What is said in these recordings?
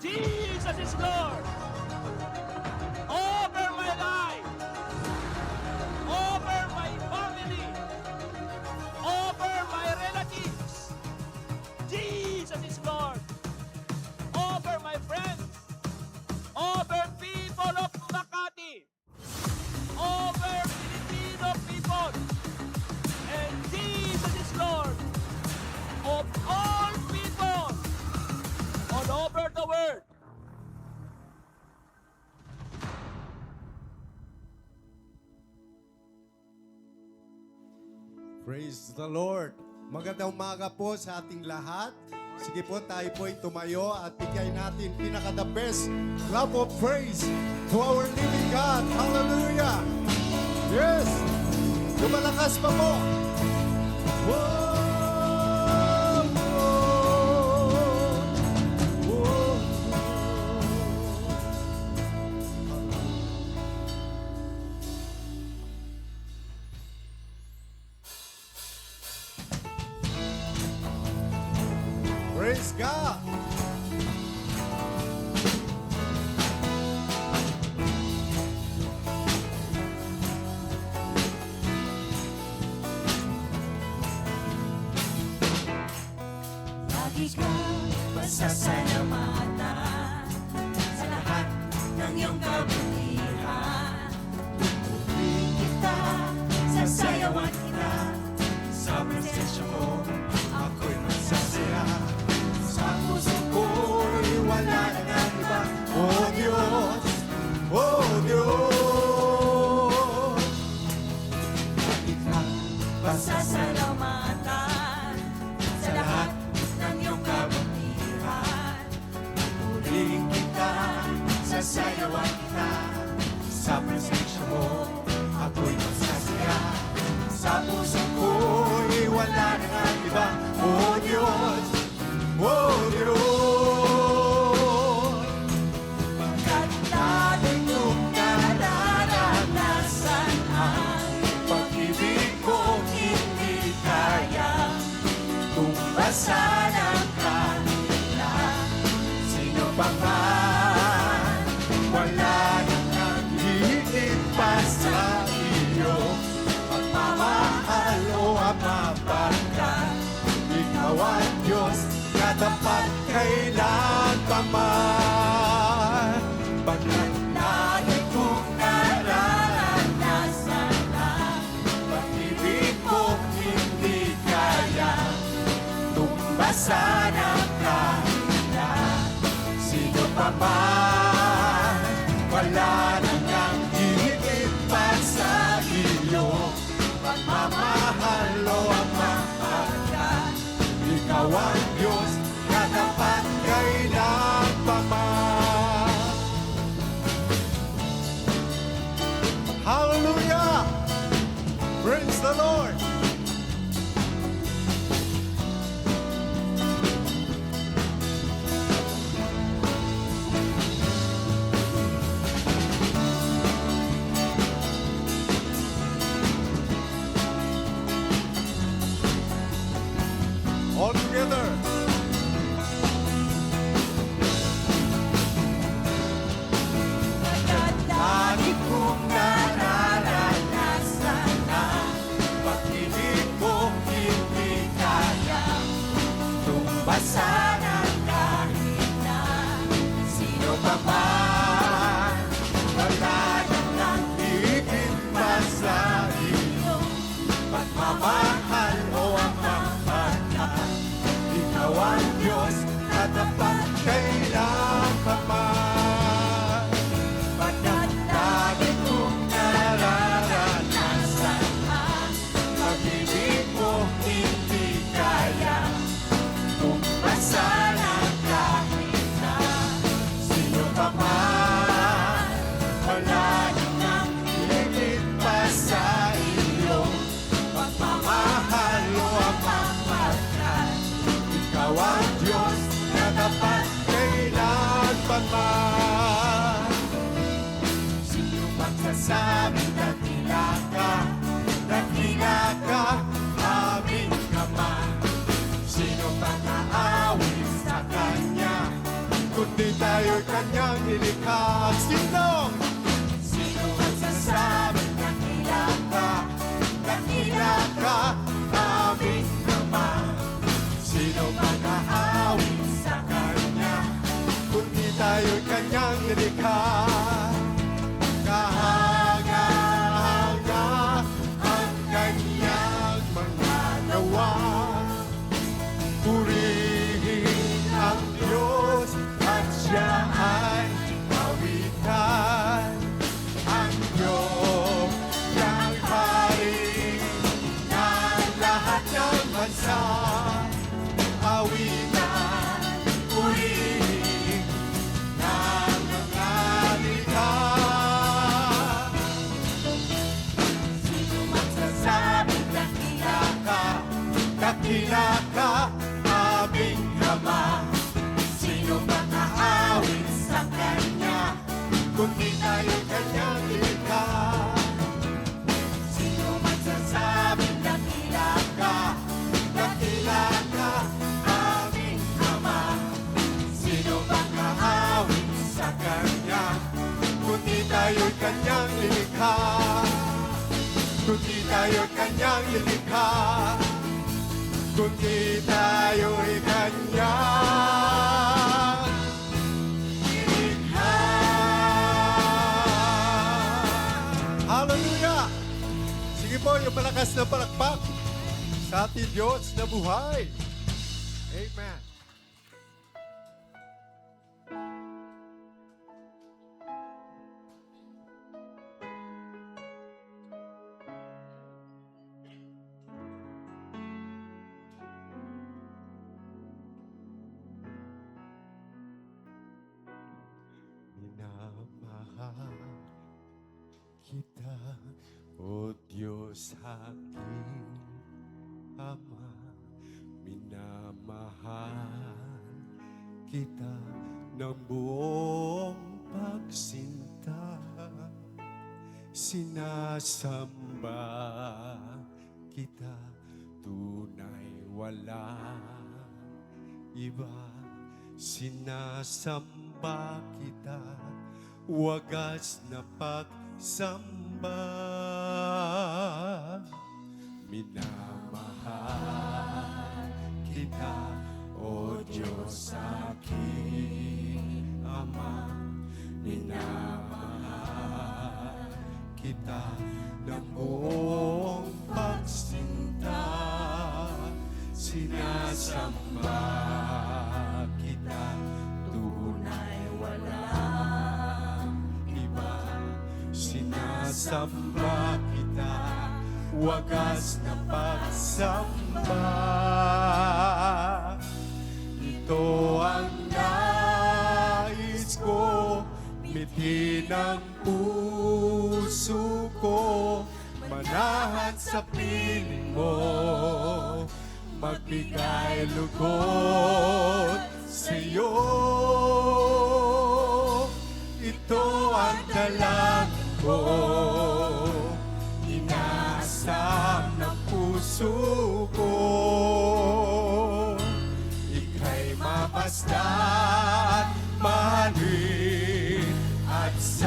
Jesus is Lord over my life, over my family, over my relatives. Jesus is Lord over my friends, over people of Makati, over Filipino people. And Jesus is Lord of all people all over the world. Praise the Lord. Magandang umaga po sa ating lahat. Sige po, tayo po ay tumayo at bigay natin pinaka-the best clap of praise to our living God. Hallelujah! Yes! Lumalakas pa po. Whoa! Praise God! Lagi kang masasalamatan sa lahat ng iyong kabutihan. Pupurihin kita, sasayawan kita, sa presensya mo ako'y masasaya. Sa puso ko'y wala na ng iba, Oh Diyos! Oh Diyos! lagi kang masasalamatan sa lahat ng iyong kabutihan. Pupurihin kita, sasayawan kita, sa presensya mo ako'y masasaya. Sa puso ko'y wala na ng iba, Oh Diyos! Oh Diyos! pagkat lagi kong nararanasan ang pag-ibig kong hindi kaya tumbasan ang kanila. Sino pa man, wala nang nanghihiling pa sa iyo. Pagmamahal o ama, pagkat ikaw ang Diyos, Katapat kailan pa man. pagkat lagi kong nararanasan ang pag-ibig kong hindi kaya tumbasan ang kanila. Sino pa man, wala nang nanghihiling pa sa iyo. Pagmamahal o ama, pagkat Ikaw ang Diyos, katapat kailan pa man. Hallelujah! Praise the Lord! All together. pagkat lagi kong nararanasan ang pag-ibig kong hindi kaya tumbasan ang kahit na sino pa man. Wala nang nanghihiling pa sa iyo. Pagmamahal o ama, pagkat ikaw ang Diyos, Katapat kailan pa man. pagkat lagi kong nararanasan ang pag-ibig mo hindi kaya tumbasan ang kahit na sino pa man. Wala nang nanghihiling pa sa iyo. Pagmamahal o ama, pagkat Ikaw ang Diyos, katapat kundi tayo'y kanyang nilikha. Sino? Sino magsasabing dakila ka, aming Ama? Sino mag-aawit sa Kanya? Kundi tayo'y kanyang nilikha. Kahanga-hanga ang kanyang mga gawa. Purihin ang Diyos at siya ay kawitan. Ang Diyos ng hari ng lahat ng bansa. Awitan, purihin ng mga likha. Sino magsasabing dakila ka, aming Ama? Sino mag-aawit sa Kanya? Kundi tayo'y kanyang nilikha. Sino magsasabing dakila ka, aming Ama? Sino mag-aawit sa Kanya? Kundi tayo'y kanyang nilikha. Kundi tayo'y kanyang nilikha. Kundi tayo'y kanyang nilikha. Hallelujah! Sige po, yung malakas na palakpak sa ating Diyos na buhay. Amen. Minamahal kita, O Diyos aking Ama. Minamahal kita ng buong pagsinta. Sinasamba kita, tunay wala iba. Sinasamba kita, wagas na pagsamba. Minamahal kita, O Diyos aking Ama. Minamahal kita ng buong pagsinta. Sinasamba kita, tunay walang iba. Sinasamba kita, wagas na pagsamba. Ito ang nais ko, mitin ang puso ko, manahan sa piling mo, magbigay lugod sa iyo. Ito ang dalangin ko, inaasam ng puso ko. Ika'y mapasdan, mahalin at sambahin,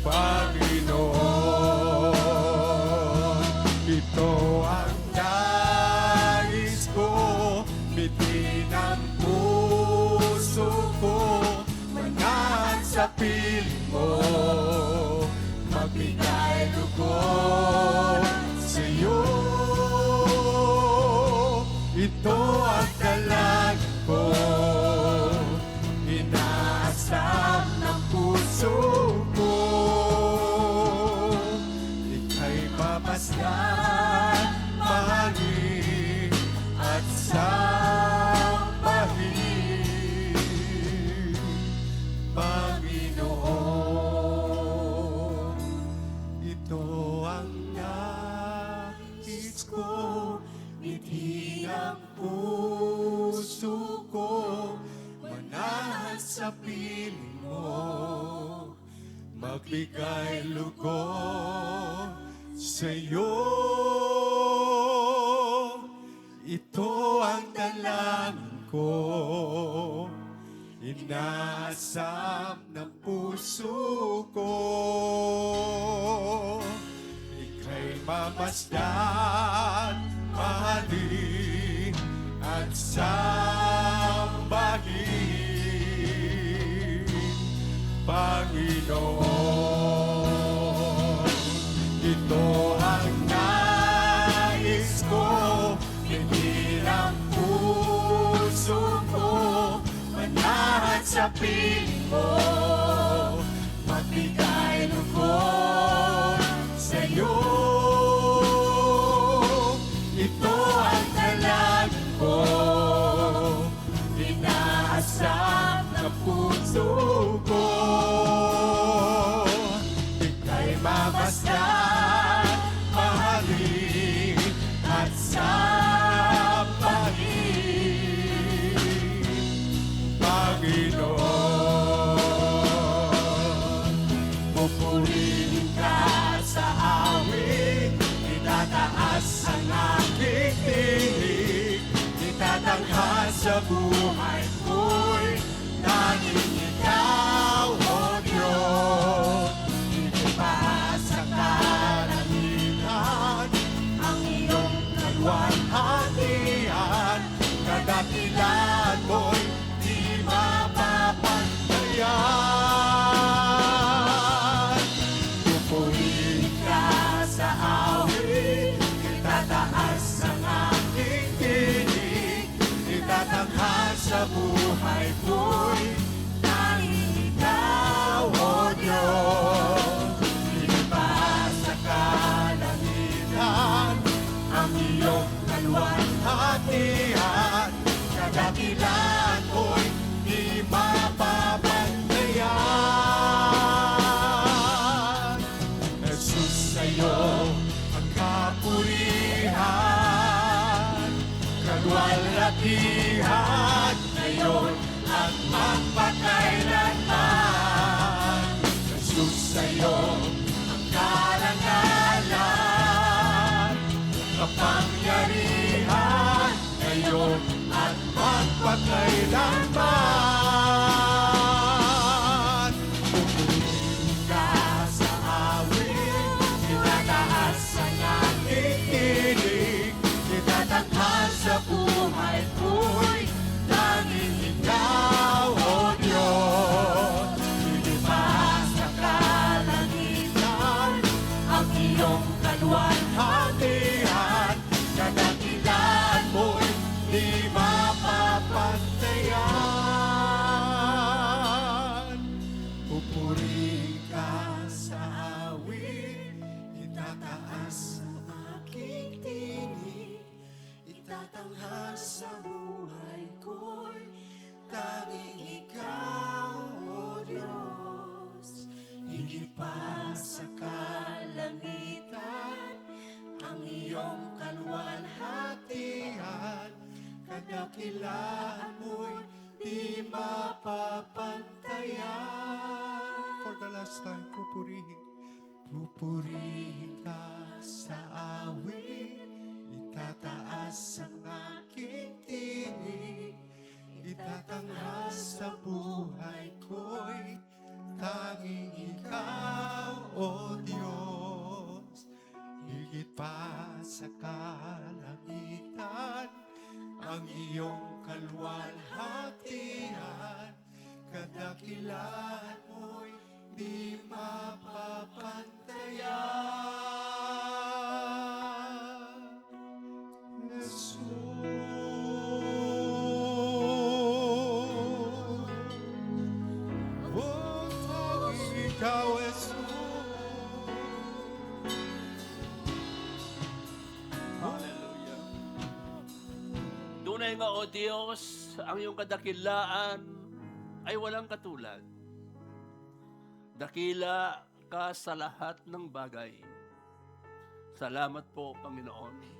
Panginoon. Ito ang nais ko, mitin ang puso ko, manahan sa piling mo, magbigay lugod sa iyo. Ito ang dalangin ko, inaasam ng puso ko. Ika'y mapasdan, mahalin at sambahin, Panginoon. Ito ang nais ko, mitin ang puso ko, manahan sa piling mo, magbigay lugod sa iyo. Ito ang dalangin ko, inaasam ng puso ko. Ika'y mamasdan, mahalin at sambahin, Panginoon. Ito ang nais ko, pingin ang puso ko, manahan sa piling mo, magbigay lugod sa'yo. Ito ang dalangin ko, inaasam ng puso ko. Ika'y mamasdan, mahalin at sambahin, Panginoon. Pupurihin ka sa awit, itataas ang aking tinig, itatanghal sa buhay ko'y tanging ikaw, O Diyos. Hindi pa sa kalangitan ang iyong kalwalhatian, kadakilan mo'y di mapapantayan. Pupurihin ka sa awit, itataas ang aking tinig, itatanghal sa buhay ko'y tanging ikaw, O Diyos. Hindi pa sa kalangitan ang iyong kalwalhatian, kadakilan mo'y di mapapantayan. Jesus, sa'yo ang kapurihan, kalwalhatian, ngayon at magpakailanman. Jesus, sa'yo ang karangalan, kapangyarihan, ngayon at magpakailanman. Pupurihin ka sa awit, itataas ang aking tinig, itatanghal sa buhay ko'y tanging ikaw, O Diyos. Hindi pa sa kalangitan ang iyong kalwalhatian, kadakilan mo'y di mapapantayan. Pupurihin ka sa awit, itataas ang aking tinig, itatanghal sa buhay ko'y tanging ikaw, O Diyos. Higit pa sa kalangitan ang iyong kalwalhatian, kadakilaan mo'y di mapapantayan. For the last time, pupurihin. Pupurihin ka sa awit, itataas ang aking tinig, itatanghal sa buhay ko'y tanging ikaw, O Diyos. Higit pa sa kalangitan ang iyong kalwalhatian, kadakilan mo'y di mapapantayan. Jesus. Oh, tanging ikaw, Jesus. Hallelujah. Tunay nga, O Diyos, ang iyong kadakilaan ay walang katulad. Dakila ka sa lahat ng bagay. Salamat po, Panginoon.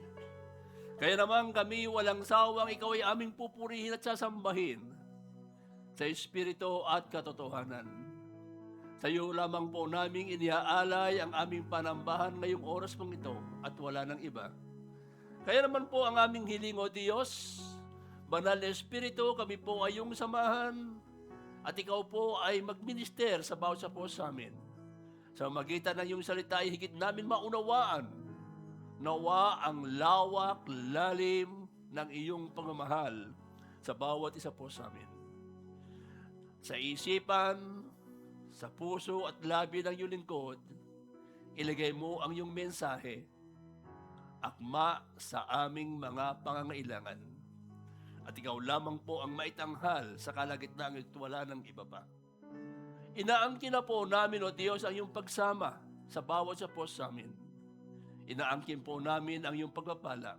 Kaya naman kami walang sawang ikaw ay aming pupurihin at sasambahin sa Espiritu at katotohanan. Sa iyo lamang po naming iniaalay ang aming panambahan ngayong oras pong ito at wala ng iba. Kaya naman po ang aming hiling, O Diyos, Banal na Espiritu, kami po ay iyong samahan at ikaw po ay magminister sa bawat sa po sa amin. Sa magitan ng iyong salita ay higit namin maunawaan. Nawa ang lawak, lalim ng iyong pagmamahal sa bawat isa po sa amin. Sa isipan, sa puso at labi ng iyong lingkod, ilagay mo ang iyong mensahe, akma sa aming mga pangangailangan. At ikaw lamang po ang maitanghal sa kalagitnaan at wala ng iba pa. Inaangkin na po namin, O Diyos, ang iyong pagsama sa bawat sa po sa amin. Inaangkin po namin ang iyong pagpapala.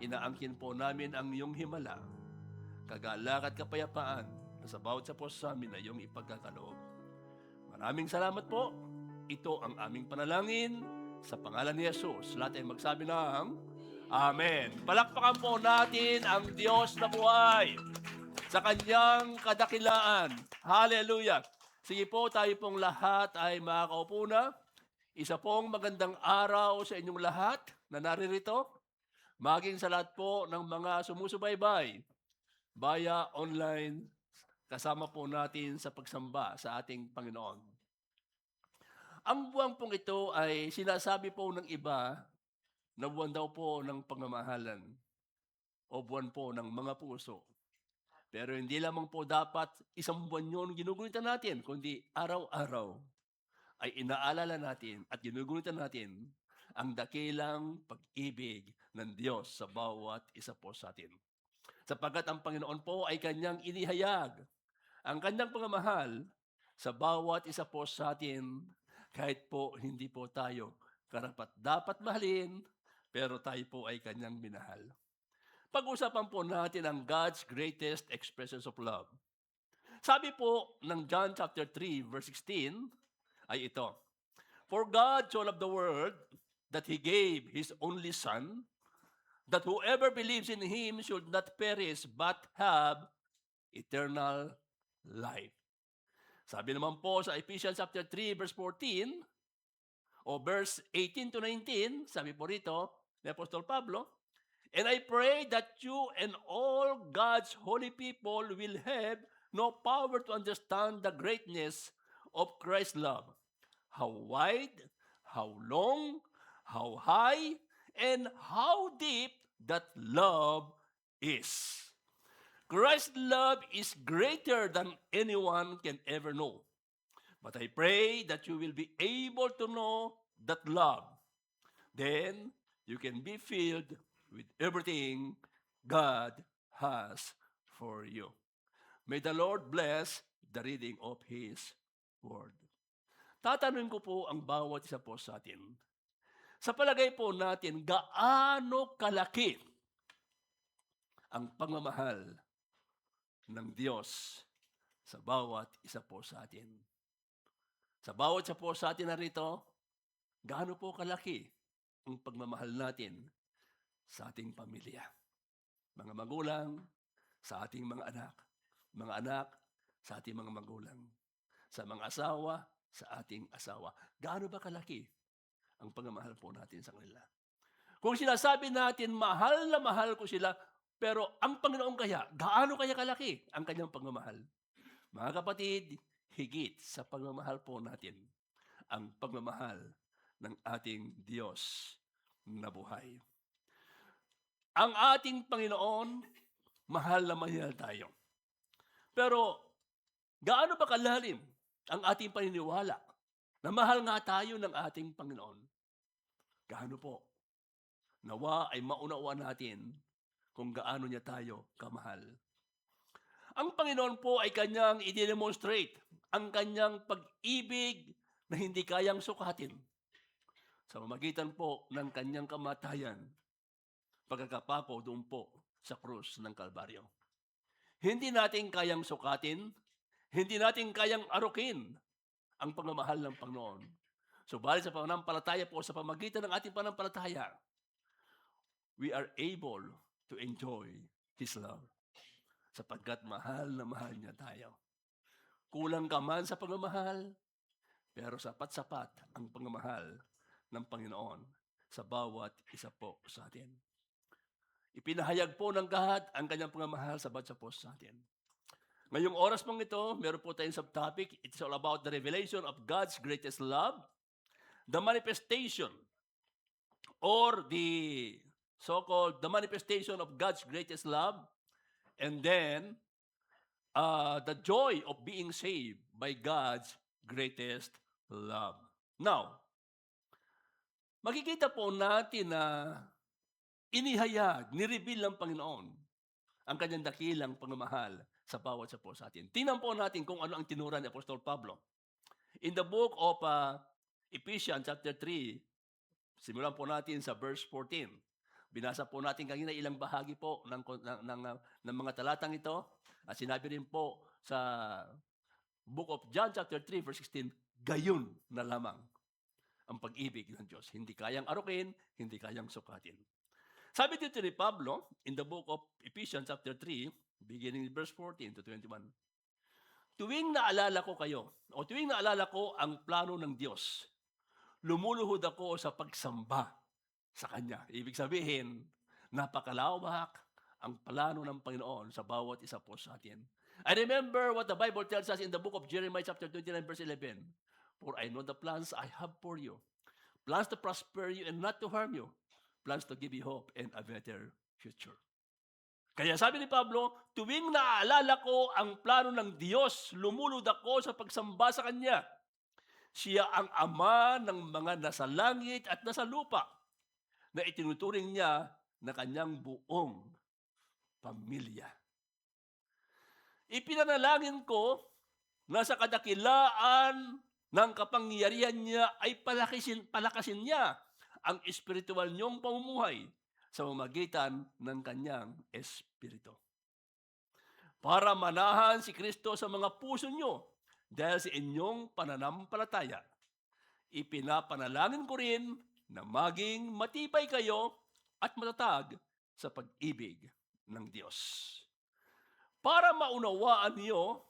Inaangkin po namin ang iyong himala, kagalak at kapayapaan na sa bawat sa po sa amin na iyong ipagkakaloob. Maraming salamat po. Ito ang aming panalangin sa pangalan ni Jesus. Lahat ay magsabi ng Amen. Palakpakan po natin ang Diyos na buhay sa kanyang kadakilaan. Hallelujah. Sige po, tayo pong lahat ay makakaupo na. Isa pong magandang araw sa inyong lahat na naririto. Maging sa lahat po ng mga sumusubaybay via online, kasama po natin sa pagsamba sa ating Panginoon. Ang buwan pong ito ay sinasabi po ng iba na buwan daw po ng pagmamahalan o buwan po ng mga puso. Pero hindi lamang po dapat isang buwan yun ginugulitan natin, kundi araw-araw ay inaalala natin at ginugulitan natin ang dakilang pag-ibig ng Diyos sa bawat isa po sa atin. Sapagkat ang Panginoon po ay kanyang inihayag ang kanyang pagmamahal sa bawat isa po sa atin, kahit po hindi po tayo karapat dapat mahalin, pero tayo po ay kanyang minahal. Pag-usapan po natin ang God's greatest expressions of love. Sabi po ng John chapter 3 verse 16 ay ito, For God so loved the world that He gave His only Son, that whoever believes in Him should not perish but have eternal life. Sabi naman po sa Ephesians chapter 3 verse 14 o verse 18 to 19, sabi po rito ni Apostol Pablo, And I pray that you and all God's holy people will have no power to understand the greatness of Christ's love, how wide, how long, how high, and how deep that love is. Christ's love is greater than anyone can ever know. But I pray that you will be able to know that love. Then you can be filled with everything God has for you. May the Lord bless the reading of His Word. Tatanungin ko po ang bawat isa po sa atin. Sa palagay po natin, gaano kalaki ang pagmamahal ng Diyos sa bawat isa po sa atin. Sa bawat isa po sa atin narito, gaano po kalaki ang pagmamahal natin sa ating pamilya. Mga magulang, sa ating mga anak sa ating mga magulang, sa mga asawa, sa ating asawa. Gaano ba kalaki ang pagmamahal po natin sa kanila? Kung sinasabi natin, mahal na mahal ko sila, pero ang Panginoon kaya, gaano kaya kalaki ang kanyang pagmamahal? Mga kapatid, higit sa pagmamahal po natin, ang pagmamahal ng ating Diyos na buhay. Ang ating Panginoon, mahal na mahal tayo. Pero, gaano ba kalalim ang ating paniniwala na mahal nga tayo ng ating Panginoon? Gaano po? Nawa ay maunawaan natin kung gaano niya tayo kamahal. Ang Panginoon po ay kanyang i-demonstrate ang kanyang pag-ibig na hindi kayang sukatin sa pamamagitan po ng kanyang kamatayan, pagkakapako doon po sa krus ng Kalbaryo. Hindi natin kayang sukatin, hindi natin kayang arukin ang pagmamahal ng Panginoon. Subalit sa pananampalataya po, sa pamamagitan ng ating pananampalataya, we are able to enjoy His love. Sapagkat mahal na mahal niya tayo. Kulang ka man sa pagmamahal, pero sapat-sapat ang pagmamahal ng Panginoon sa bawat isa po sa atin. Ipinahayag po ng God ang kanyang pagmamahal sa bawat isa po sa atin. Ngayong oras pong ito, meron po tayong subtopic. It's all about the revelation of God's greatest love, the manifestation, or the so-called the manifestation of God's greatest love, and then the joy of being saved by God's greatest love. Now, makikita po natin na inihayag, nireveal ng Panginoon ang kanyang dakilang pagmamahal sa bawat isa po sa atin. Tingnan po natin kung ano ang tinura ni Apostol Pablo. In the book of Ephesians chapter 3, simulan po natin sa verse 14. Binasa po natin kanina ilang bahagi po ng mga talatang ito. At sinabi rin po sa book of John chapter 3 verse 16, gayon na lamang ang pag-ibig ng Diyos. Hindi kayang arukin, hindi kayang sukatin. Sabi dito ni Pablo, in the book of Ephesians chapter 3, beginning in verse 14 to 21, tuwing naalala ko kayo, o tuwing naalala ko ang plano ng Diyos, lumuluhod ako sa pagsamba sa Kanya. Ibig sabihin, napakalawak ang plano ng Panginoon sa bawat isa po sa atin. I remember what the Bible tells us in the book of Jeremiah chapter 29 verse 11. For I know the plans I have for you. Plans to prosper you and not to harm you. Plans to give you hope and a better future. Kaya sabi ni Pablo, tuwing naaalala ko ang plano ng Diyos, lumulod ako sa pagsamba sa Kanya. Siya ang Ama ng mga nasa langit at nasa lupa na itinuturing niya na Kanyang buong pamilya. Ipinanalangin ko na sa kadakilaan ng kapangyarihan niya ay palakasin niya ang espiritual niyong pamumuhay sa pamamagitan ng kanyang espiritu. Para manahan si Kristo sa mga puso niyo dahil sa inyong pananampalataya, ipinapanalangin ko rin na maging matibay kayo at matatag sa pag-ibig ng Diyos. Para maunawaan niyo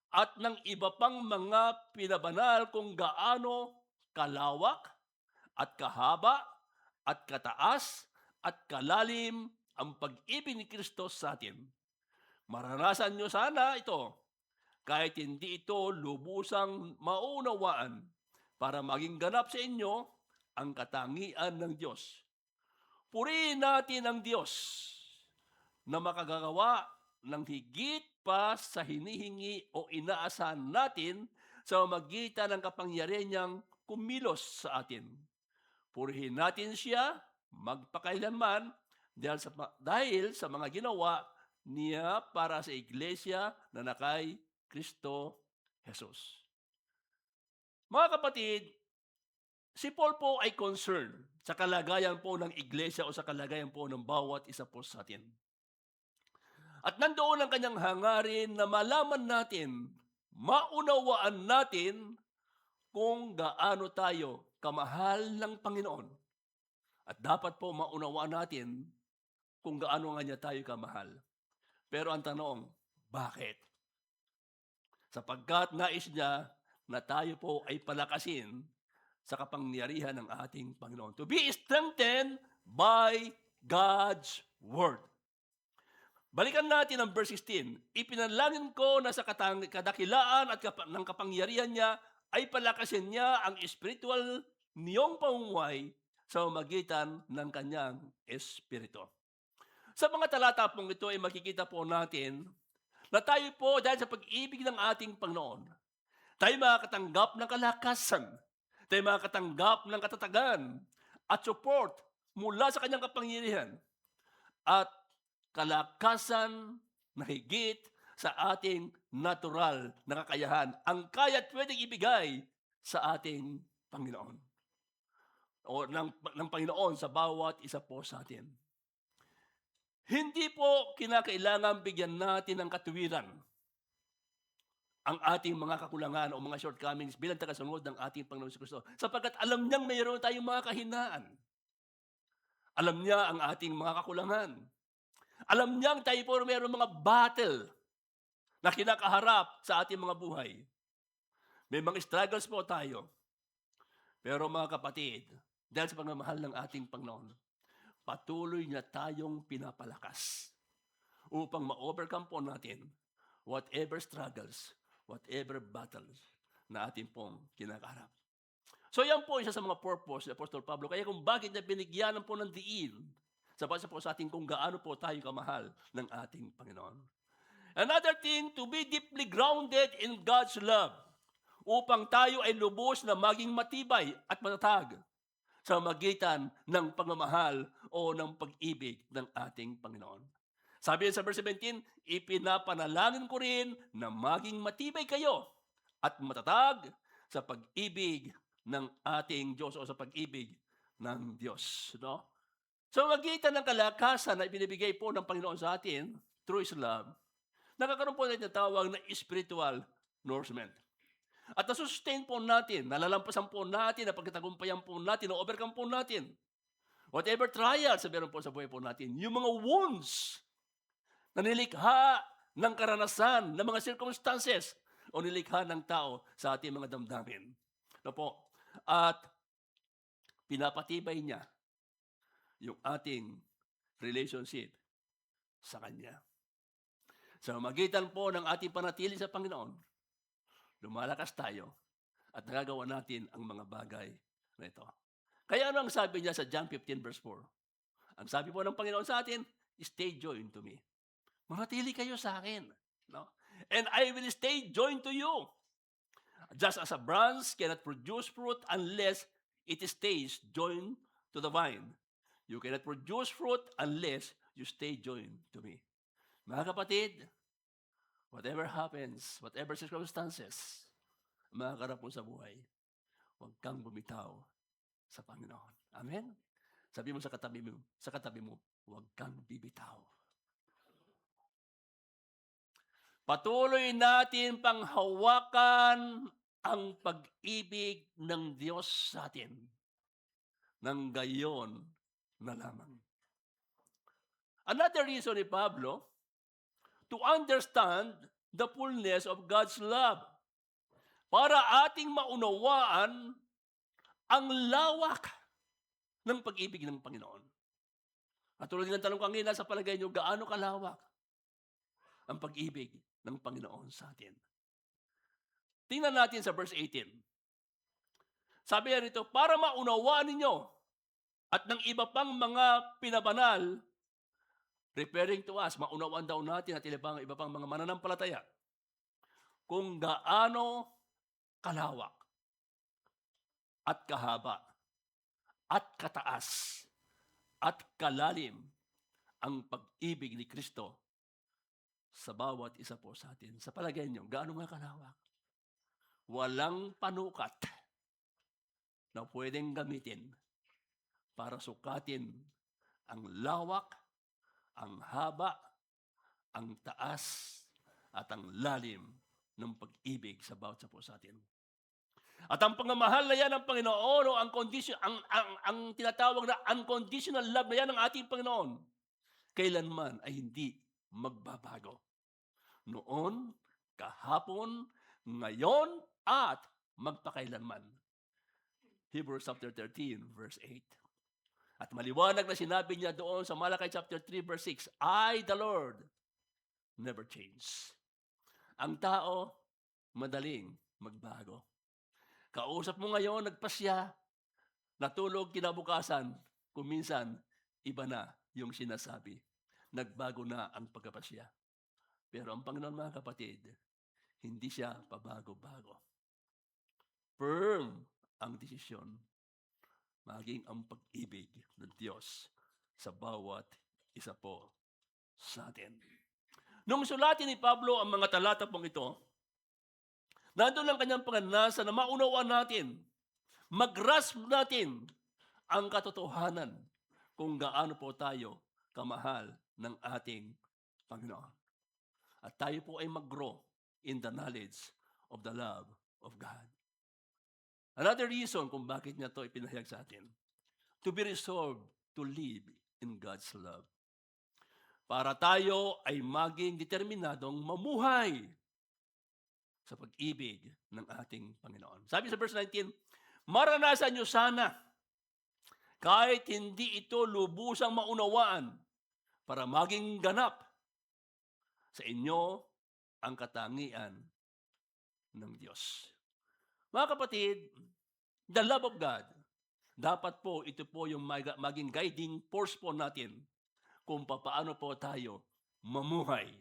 at ng iba pang mga pinabanal kung gaano kalawak at kahaba at kataas at kalalim ang pag-ibig ni Kristo sa atin. Maranasan nyo sana ito kahit hindi ito lubusang maunawaan para maging ganap sa inyo ang katangian ng Diyos. Purihin natin ang Diyos na makagagawa ng higit pa sa hinihingi o inaasahan natin sa magitan ng kapangyarihan niyang kumilos sa atin. Purihin natin siya magpakailanman dahil sa mga ginawa niya para sa iglesia na nakay Kristo Jesus. Mga kapatid, si Paul po ay concerned sa kalagayan po ng iglesia o sa kalagayan po ng bawat isa po sa atin. At nandoon ang kanyang hangarin na malaman natin, maunawaan natin kung gaano tayo kamahal ng Panginoon. At dapat po maunawaan natin kung gaano nga niya tayo kamahal. Pero ang tanong, bakit? Sapagkat nais niya na tayo po ay palakasin sa kapangyarihan ng ating Panginoon. To be strengthened by God's Word. Balikan natin ang verse 16. Ipinalangin ko na sa kadakilaan at ng kapangyarihan niya ay palakasin niya ang spiritual niyong pamumuhay sa magitan ng kanyang espiritu. Sa mga talata pong ito ay makikita po natin na tayo po dahil sa pag-ibig ng ating Panginoon, tayo makakatanggap ng kalakasan, tayo makakatanggap ng katatagan at support mula sa kanyang kapangyarihan at kalakasan na higit sa ating natural na kakayahan. Ang kaya't pwedeng ibigay sa ating Panginoon o ng Panginoon sa bawat isa po sa atin. Hindi po kinakailangan bigyan natin ng katuwiran ang ating mga kakulangan o mga shortcomings bilang tagasunod ng ating Panginoon sa Kristo. Sapagkat alam niyang mayroon tayong mga kahinaan. Alam niya ang ating mga kakulangan. Alam niyang tayo po mayroon mga battle na kinakaharap sa ating mga buhay. May mga struggles po tayo. Pero mga kapatid, dahil sa pagmamahal ng ating Panginoon, patuloy niya tayong pinapalakas upang ma-overcome po natin whatever struggles, whatever battles na ating pong kinakaharap. So yan po isa sa mga purpose ni Apostol Pablo. Kaya kung bakit niya binigyanan po ng diin sa base po sa ating kung gaano po tayo kamahal ng ating Panginoon. Another thing, to be deeply grounded in God's love upang tayo ay lubos na maging matibay at matatag sa magitan ng pagmamahal o ng pag-ibig ng ating Panginoon. Sabi sa verse 17, ipinapanalangin ko rin na maging matibay kayo at matatag sa pag-ibig ng ating Diyos o sa pag-ibig ng Diyos. No? So magitan ng kalakasan na ibinibigay po ng Panginoon sa atin through His love, nakakaroon po natin tawag na spiritual nourishment. At nasusustain po natin, nalalampasan po natin, napagkatagumpayan po natin, na-overcome po natin. Whatever trials na meron po sa buhay po natin, yung mga wounds na nilikha ng karanasan, ng mga circumstances, o nilikha ng tao sa ating mga damdamin. No po? At pinapatibay niya yung ating relationship sa Kanya. Sa magitan po ng ating panatili sa Panginoon, lumalakas tayo at nagagawa natin ang mga bagay na ito. Kaya ano ang sabi niya sa John 15 verse 4? Ang sabi po ng Panginoon sa atin, stay joined to me. Manatili kayo sa akin. No? And I will stay joined to you. Just as a branch cannot produce fruit unless it stays joined to the vine, you cannot produce fruit unless you stay joined to me. Mga kapatid, whatever happens, whatever circumstances, makakarap mo sa buhay, huwag kang bumitaw sa Panginoon. Amen? Sabi mo sa katabi mo, huwag kang bibitaw. Patuloy natin panghawakan ang pag-ibig ng Diyos sa atin. Nang gayon na lamang. Another reason ni Pablo, to understand the fullness of God's love. Para ating maunawaan ang lawak ng pag-ibig ng Panginoon. At tulad ng tanong kanina sa palagay nyo, gaano kalawak ang pag-ibig ng Panginoon sa atin? Tingnan natin sa verse 18. Sabi niya rito, para maunawaan ninyo at ng iba pang mga pinabanal, referring to us, maunawaan daw natin at iba pang mga mananampalataya kung gaano kalawak at kahaba at kataas at kalalim ang pag-ibig ni Kristo sa bawat isa po sa atin. Sa palagay niyo, gaano nga kalawak? Walang panukat na pwedeng gamitin para sukatin ang lawak, ang haba, ang taas, at ang lalim ng pag-ibig sa bawat isa po sa atin. At ang pagmamahal na yan ng Panginoon o ang tinatawag na unconditional love na yan ng ating Panginoon, kailanman ay hindi magbabago. Noon, kahapon, ngayon, at magpakailanman. Hebrews chapter 13, verse 8. At maliwanag na sinabi niya doon sa Malachi chapter 3, verse 6, I, the Lord, never change. Ang tao, madaling magbago. Kausap mo ngayon, nagpasya, natulog kinabukasan, kung minsan, iba na yung sinasabi. Nagbago na ang pagkapasya. Pero ang Panginoon, mga kapatid, hindi siya pabago-bago. Firm ang desisyon, maging ang pag-ibig ng Diyos sa bawat isa po sa atin. Nung sulatin ni Pablo ang mga talata pong ito, nandun ang kanyang panganasa na maunawaan natin, mag-grasp natin ang katotohanan kung gaano po tayo kamahal ng ating Panginoon. At tayo po ay mag-grow in the knowledge of the love of God. Another reason kung bakit niya ito ipinahayag sa atin, to be resolved to live in God's love. Para tayo ay maging determinadong mamuhay sa pag-ibig ng ating Panginoon. Sabi sa verse 19, maranasan niyo sana kahit hindi ito lubusang maunawaan, para maging ganap sa inyo ang katangian ng Diyos. Mga kapatid, the love of God, dapat po ito po yung maging guiding force po natin kung paano po tayo mamuhay.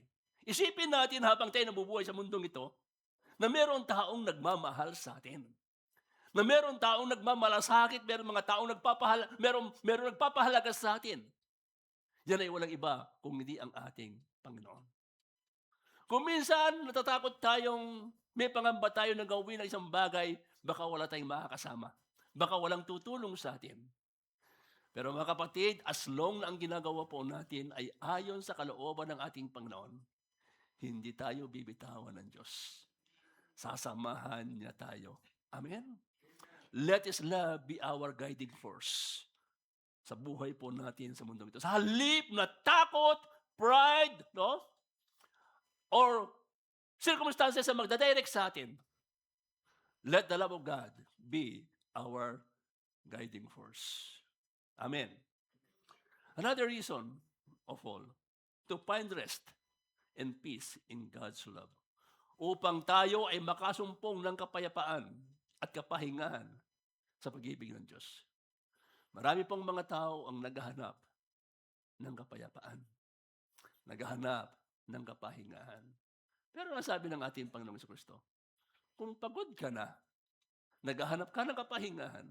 Isipin natin habang tayo nabubuhay sa mundong ito, na meron taong nagmamahal sa atin. Na meron taong nagmamalasakit, meron mga taong meron nagpapahalaga sa atin. Yan ay walang iba kung hindi ang ating Panginoon. Kung minsan natatakot tayong may pangamba tayo na gawin ng isang bagay, baka wala tayong makakasama. Baka walang tutulong sa atin. Pero mga kapatid, as long na ang ginagawa po natin ay ayon sa kalooban ng ating Panginoon, hindi tayo bibitawan ng Diyos. Sasamahan niya tayo. Amen? Let His love be our guiding force sa buhay po natin sa mundong ito. Sa halip na takot, pride, no? Or circumstances na magdadirect sa atin, let the love of God be our guiding force. Amen. Another reason of all, to find rest and peace in God's love. Upang tayo ay makasumpong ng kapayapaan at kapahingahan sa pag-ibig ng Diyos. Marami pong mga tao ang naghahanap ng kapayapaan. Naghahanap ng kapahingahan. Pero nasabi ng ating Panginoong Kristo, kung pagod ka na, naghahanap ka ng kapahingahan,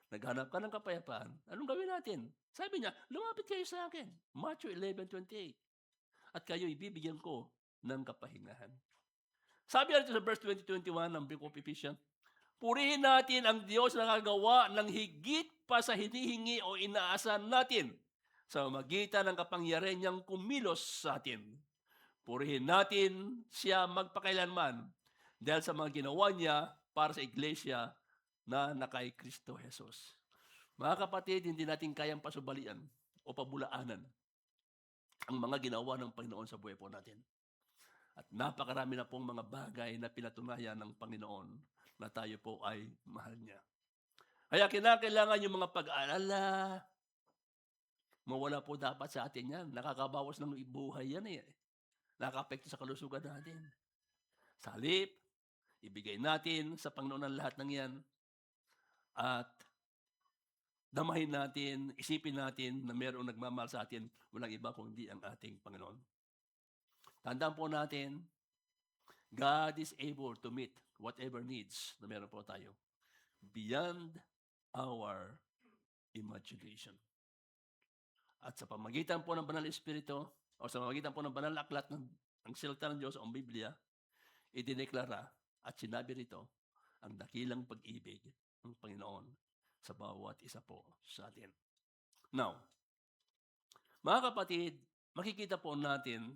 naghahanap ka ng kapayapaan, anong gawin natin? Sabi niya, lumapit kayo sa akin. Matthew 11:28. At kayo ibibigyan ko ng kapahingahan. Sabi natin sa verse 20-21 ng Book of Ephesians, purihin natin ang Diyos na nagagawa ng higit pa sa hinihingi o inaasahan natin sa magitan ng kapangyarihan niyang kumilos sa atin. Purihin natin siya magpakailanman dahil sa mga ginawa niya para sa iglesia na nakay Kristo Jesus. Mga kapatid, hindi natin kayang pasubalian o pabulaanan ang mga ginawa ng Panginoon sa buhay po natin. At napakarami na pong mga bagay na pinatunayan ng Panginoon na tayo po ay mahal niya. Kaya kinakailangan yung mga pag-aalala, mawala po dapat sa atin yan. Nakakabawas ng buhay yan eh. Nakaka-apekto sa kalusugan natin. Sa halip, ibigay natin sa Panginoon ang lahat ng yan. At damahin natin, isipin natin na mayroong nagmamahal sa atin, walang iba kundi ang ating Panginoon. Tandaan po natin, God is able to meet whatever needs na meron po tayo beyond our imagination. At sa pamagitan po ng Banal Espiritu, o sa pamagitan po ng banal na aklat ng salita ng Diyos o ang Biblia, idineklara at sinabi rito ang dakilang pag-ibig ng Panginoon sa bawat isa po sa atin. Now, mga kapatid, makikita po natin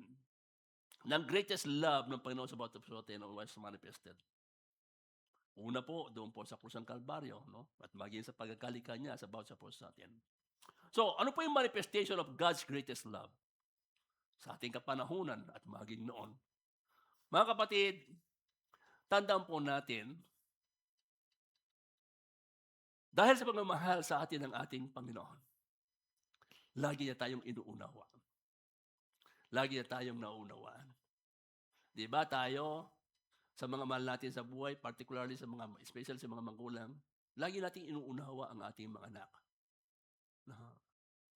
ng greatest love ng Panginoon sa bawat isa natin was manifested. Una po, doon po sa krus ng Kalbaryo, no? At maging sa pagkakalika niya sa bawat isa po sa atin. So, ano po yung manifestation of God's greatest love sa ating kapanahunan at maging noon? Mga kapatid, tandaan po natin, dahil sa pagmamahal sa atin ng ating Panginoon, lagi niya tayong inuunawa. Lagi niya tayong naunawaan. Di ba tayo, sa mga mahal natin sa buhay, particularly sa mga, especially sa mga magulang, lagi nating inuunawa ang ating mga anak.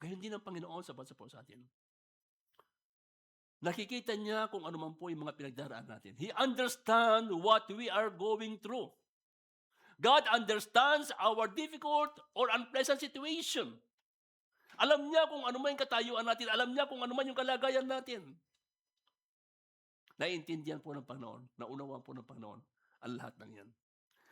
Gayon din ang Panginoon sa bansa po sa atin. Nakikita niya kung ano man po yung mga pinagdaraan natin. He understands what we are going through. God understands our difficult or unpleasant situation. Alam niya kung ano man yung katayuan natin. Alam niya kung ano man yung kalagayan natin. Naiintindihan po ng Panginoon. Naunawaan po ng Panginoon ang lahat ng yan.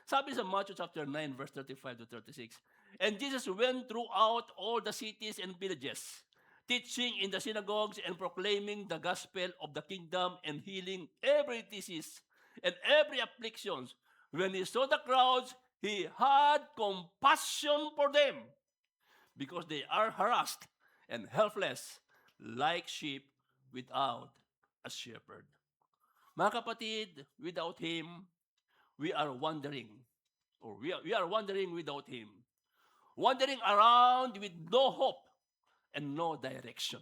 Sabi sa Matthew chapter 9, verse 35 to 36, and Jesus went throughout all the cities and villages, teaching in the synagogues and proclaiming the gospel of the kingdom and healing every disease and every affliction. When he saw the crowds, he had compassion for them because they are harassed and helpless like sheep without a shepherd. Mga kapatid, without Him, we are wandering. Or we are wandering without Him. wandering around with no hope and no direction.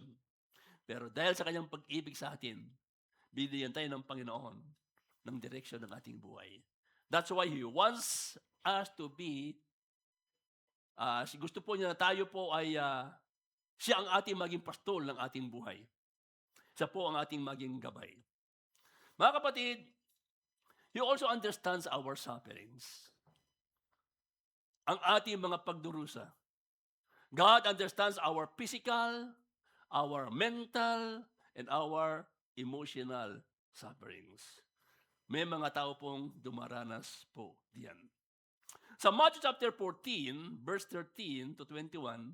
Pero dahil sa kanyang pag-ibig sa atin, binigyan tayo ng Panginoon ng direksyon ng ating buhay. That's why He wants us to be, gusto po niya na tayo po ay, siya ang ating maging pastol ng ating buhay. Siya po ang ating maging gabay. Mga kapatid, He also understands our sufferings. Ang ating mga pagdurusa. God understands our physical, our mental, and our emotional sufferings. May mga tao pong dumaranas po diyan. Sa Matthew chapter 14, verse 13 to 21,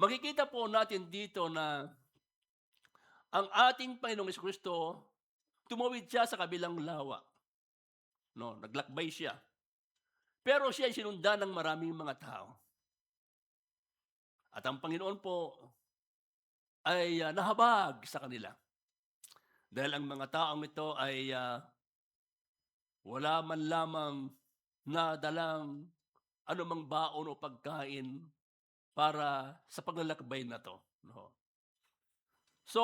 makikita po natin dito na ang ating Panginoong Jesucristo, tumawid siya sa kabilang lawa. No, naglakbay siya. Pero siya ay sinundan ng maraming mga tao. At ang Panginoon po ay nahabag sa kanila. Dahil ang mga taong ito ay wala man lamang na dalang anumang baon o pagkain para sa paglalakbay na to. No? So,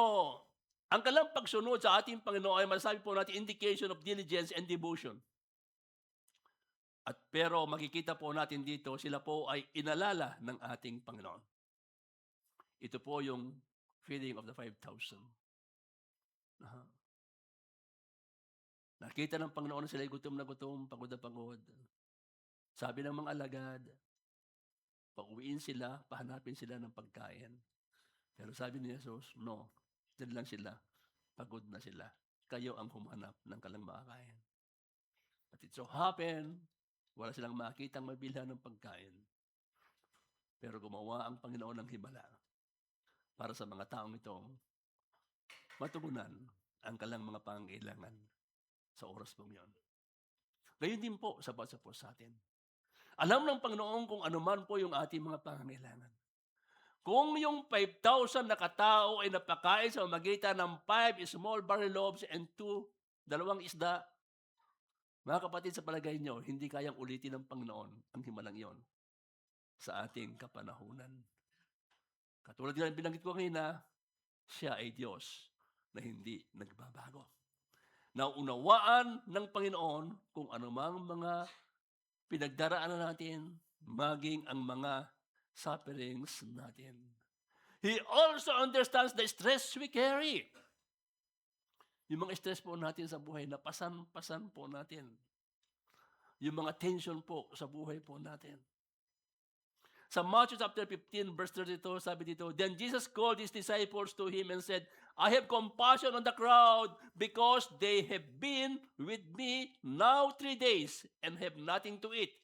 ang kanilang pagsunod sa ating Panginoon ay masasabi po natin indication of diligence and devotion. Pero makikita po natin dito, sila po ay inalala ng ating Panginoon. Ito po yung feeding of the 5,000. Nakita ng Panginoon na sila gutom na gutom, pagod na pagod. Sabi ng mga alagad, pauwiin sila, pahanapin sila ng pagkain. Pero sabi ni Jesus, no, dyan lang sila, pagod na sila. Kayo ang humanap ng kalang makakain. At it so happened, wala silang makitang mabilhan ng pagkain. Pero gumawa ang Panginoon ng himala para sa mga taong itong matugunan ang kalang mga pangangailangan sa oras pong yun. Gayon din po sa bawat po sa atin. Alam ng Panginoon kung ano man po yung ating mga pangangailangan. Kung yung 5,000 na katao ay napakain sa magitan ng 5 small barley loaves and 2 dalawang isda, mga kapatid, sa palagay nyo, hindi kayang ulitin ng Panginoon ang himalang yon sa ating kapanahunan. Katulad ng binanggit ko kanina, siya ay Diyos na hindi nagbabago. Naunawaan ng Panginoon kung anumang mga pinagdaraanan natin, maging ang mga sufferings natin. He also understands the stress we carry. Yung mga stress po natin sa buhay, napasan-pasan po natin. Yung mga tension po sa buhay po natin. Sa Matthew chapter 15, verse 32, sabi dito, Then Jesus called His disciples to Him and said, I have compassion on the crowd because they have been with me now 3 days and have nothing to eat.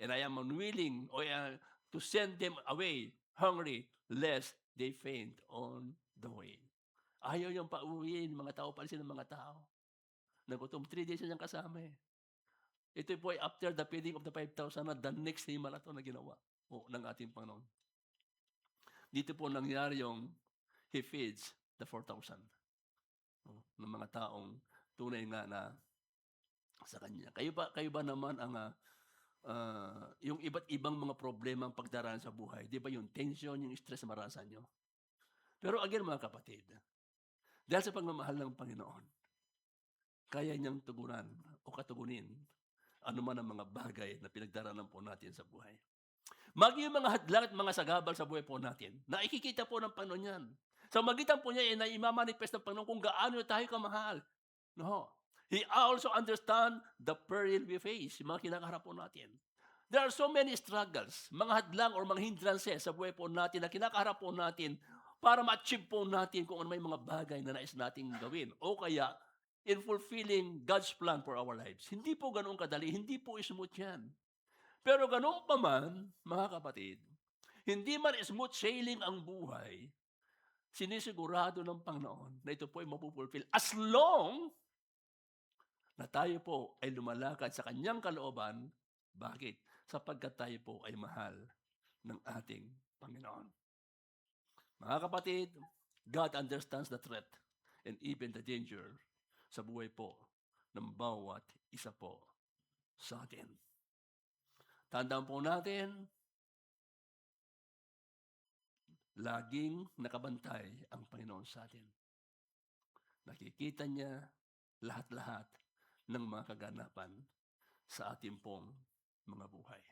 And I am unwilling to send them away hungry, lest they faint on the way. Ayaw yung pauwiin, mga tao, palisin ng mga tao. Nagutom, 3 days niyang kasama eh. Ito po ay after the feeding of the 5,000 na the next himala to na ginawa ng ating Panginoon. Dito po nangyari yung He feeds the 4,000 ng mga taong tunay nga na sa Kanya. Kayo ba naman ang yung iba't ibang mga problema ang pagdaraan sa buhay? Di ba yung tension, yung stress na marasan nyo? Pero again mga kapatid, dahil sa pagmamahal ng Panginoon, kaya niyang tugunan o katugunin anuman ang mga bagay na pinagdaraanan po natin sa buhay. Maging mga hadlang at mga sagabal sa buhay po natin, nakikita po ng Panginoon yan. Sa magitan po niya, naimamanifest ng Panginoon kung gaano tayo kamahal. No. He also understands the peril we face, yung mga kinakaharap po natin. There are so many struggles, mga hadlang or mga hindrances sa buhay po natin na kinakaharap po natin para ma-achieve po natin kung ano may mga bagay na nais nating gawin. O kaya, in fulfilling God's plan for our lives. Hindi po ganoon kadali, hindi po smooth yan. Pero ganoon pa man, mga kapatid, hindi man smooth sailing ang buhay, sinisigurado ng Panginoon na ito po ay mapupulfill as long na tayo po ay lumalakad sa Kanyang kalooban. Bakit? Sapagkat tayo po ay mahal ng ating Panginoon. Mga kapatid, God understands the threat and even the danger sa buhay po ng bawat isa po sa atin. Tandaan po natin, laging nakabantay ang Panginoon sa atin. Nakikita niya lahat-lahat ng mga kaganapan sa ating pong mga buhay.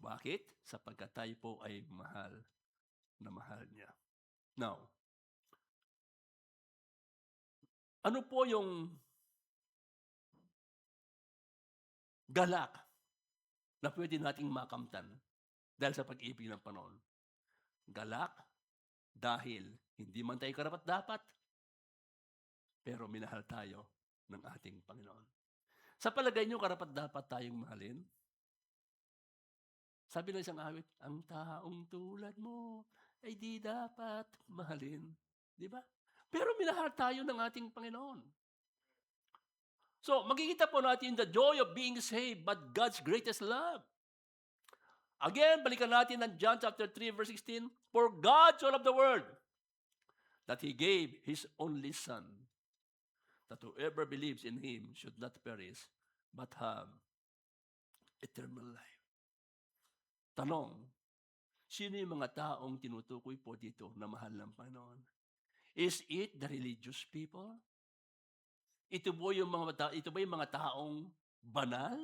Bakit? Sapagkat tayo po ay mahal na mahal niya. Now, ano po yung galak na pwede nating makamtan dahil sa pag-ibig ng Panginoon? Galak dahil hindi man tayo karapat-dapat, pero minahal tayo ng ating Panginoon. Sa palagay niyo, karapat-dapat tayong mahalin? Sabi ng isang awit, ang taong tulad mo ay di dapat mahalin. Di ba? Pero minahal tayo ng ating Panginoon. So, makikita po natin the joy of being saved, but God's greatest love. Again, balikan natin ang John chapter 3, verse 16. For God so loved the world, that He gave His only Son, that whoever believes in Him should not perish, but have eternal life. Tanong, sino yung mga taong tinutukoy po dito na mahal ng Panginoon? Is it the religious people? Ito ba yung mga taong banal?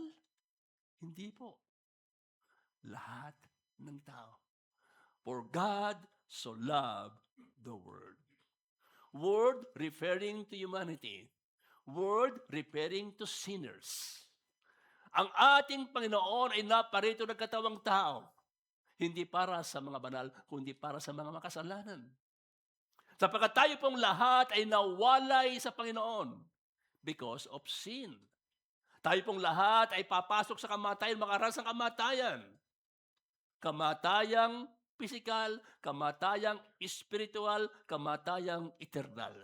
Hindi po. Lahat ng tao. For God so loved the world. Word referring to humanity. Word referring to sinners. Ang ating Panginoon ay naparito ng katawang tao. Hindi para sa mga banal, kundi para sa mga makasalanan. Sapagkat tayo pong lahat ay nawalay sa Panginoon because of sin. Tayo pong lahat ay papasok sa kamatayan, makaranas ng kamatayan. Kamatayang pisikal, kamatayang spiritual, kamatayang eternal.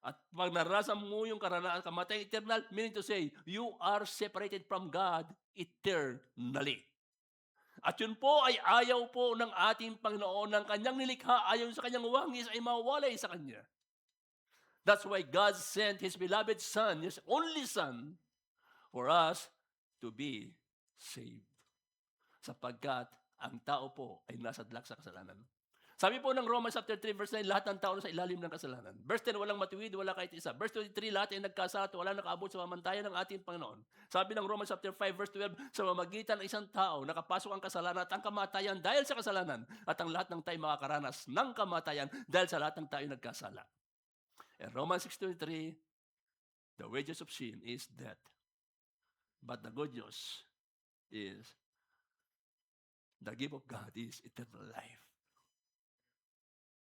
At pag naranasan mo yung kamatayang eternal, meaning to say, you are separated from God eternally. At yun po ay ayaw po ng ating Panginoon, ng kanyang nilikha, ayon sa kanyang wangis ay mawalay sa kanya. That's why God sent His beloved Son, His only Son, for us to be saved. Sapagkat ang tao po ay nasadlak sa kasalanan. Sabi po ng Romans chapter 3, verse 9, lahat ng tao sa ilalim ng kasalanan. Verse 10, walang matuwid, wala kahit isa. Verse 23, lahat ay nagkasala at wala nakaabot sa pamantayan ng ating Panginoon. Sabi ng Romans chapter 5, verse 12, sa mamagitan ng isang tao, nakapasok ang kasalanan at ang kamatayan dahil sa kasalanan. At ang lahat ng tayo makakaranas ng kamatayan dahil sa lahat ng tayo nagkasala. And Romans 6:23, the wages of sin is death. But the good news is, the gift of God is eternal life.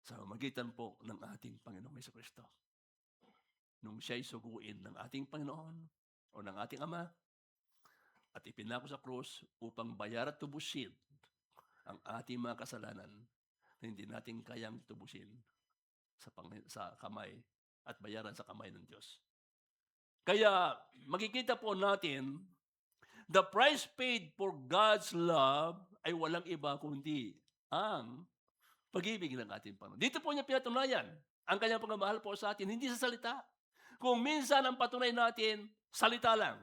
Sa magitan po ng ating Panginoong Jesucristo. Nung siya'y suguin ng ating Panginoon o ng ating Ama at ipinako sa krus upang bayar at tubusin ang ating mga kasalanan na hindi natin kayang tubusin sa kamay at bayaran sa kamay ng Diyos. Kaya makikita po natin, the price paid for God's love ay walang iba kundi ang pag-ibig ng ating Panginoon. Dito po niya pinatunayan ang kanyang pagmamahal po sa atin, hindi sa salita. Kung minsan ang patunay natin, salita lang.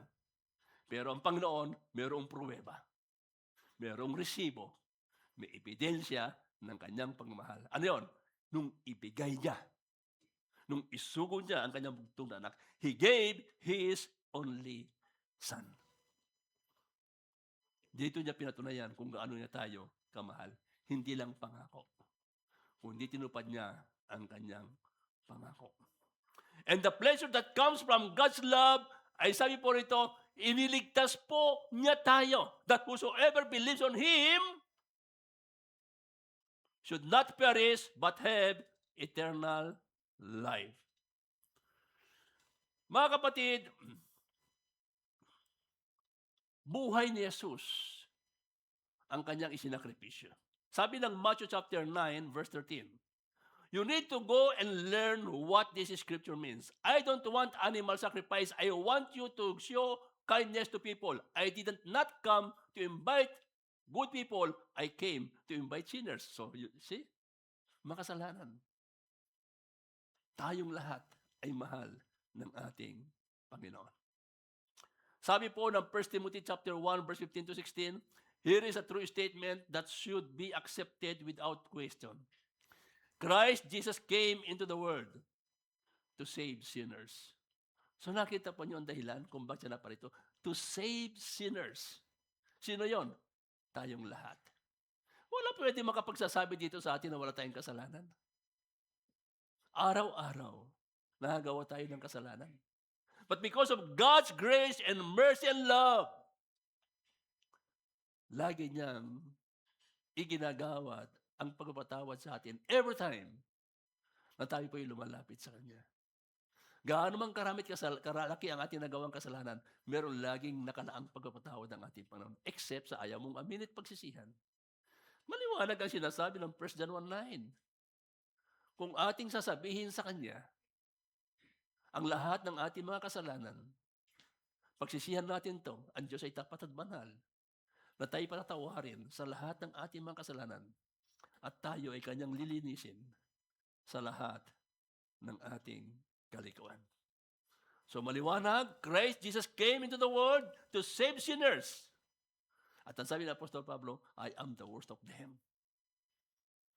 Pero ang Panginoon, mayroong pruweba. Mayroong resibo. May ebidensya ng kanyang pagmamahal. Ano yun? Nung ibigay niya. Nung isugo niya ang kanyang bugtong na anak, He gave His only Son. Dito niya pinatunayan kung gaano niya tayo kamahal. Hindi lang pangako, kundi tinupad niya ang kanyang pangako. And the pleasure that comes from God's love, ay sabi po rito, iniligtas po niya tayo, that whosoever believes on Him should not perish, but have eternal life. Mga kapatid, buhay ni Jesus ang kanyang isinakripisyo. Sabi ng Matthew chapter 9, verse 13, you need to go and learn what this scripture means. I don't want animal sacrifice. I want you to show kindness to people. I did not come to invite good people. I came to invite sinners. So, you see? Makasalanan. Tayong lahat ay mahal ng ating Panginoon. Sabi po ng 1 Timothy chapter 1, verse 15 to 16, Here is a true statement that should be accepted without question. Christ Jesus came into the world to save sinners. So nakita po niyo ang dahilan kung bakit siya naparito. To save sinners. Sino yon? Tayong lahat. Wala pwede makapagsasabi dito sa atin na wala tayong kasalanan. Araw-araw, nagagawa tayo ng kasalanan. But because of God's grace and mercy and love, lagi niyang iginagawad ang pagpapatawad sa atin every time na tayo po'y lumalapit sa Kanya. Gaano man karalaki ang ating nagawang kasalanan, meron laging nakalaang pagpapatawad ng ating Panginoon, except sa ayaw mong amin at pagsisihan. Maliwanag ang sinasabi ng 1 John 1:9. Kung ating sasabihin sa Kanya ang lahat ng ating mga kasalanan, pagsisihan natin to, ang Diyos ay tapat at banal, na tayo patatawarin sa lahat ng ating mga kasalanan, at tayo ay Kanyang lilinisin sa lahat ng ating kalikuan. So maliwanag, Christ Jesus came into the world to save sinners. At ang sabi ng Apostol Pablo, I am the worst of them.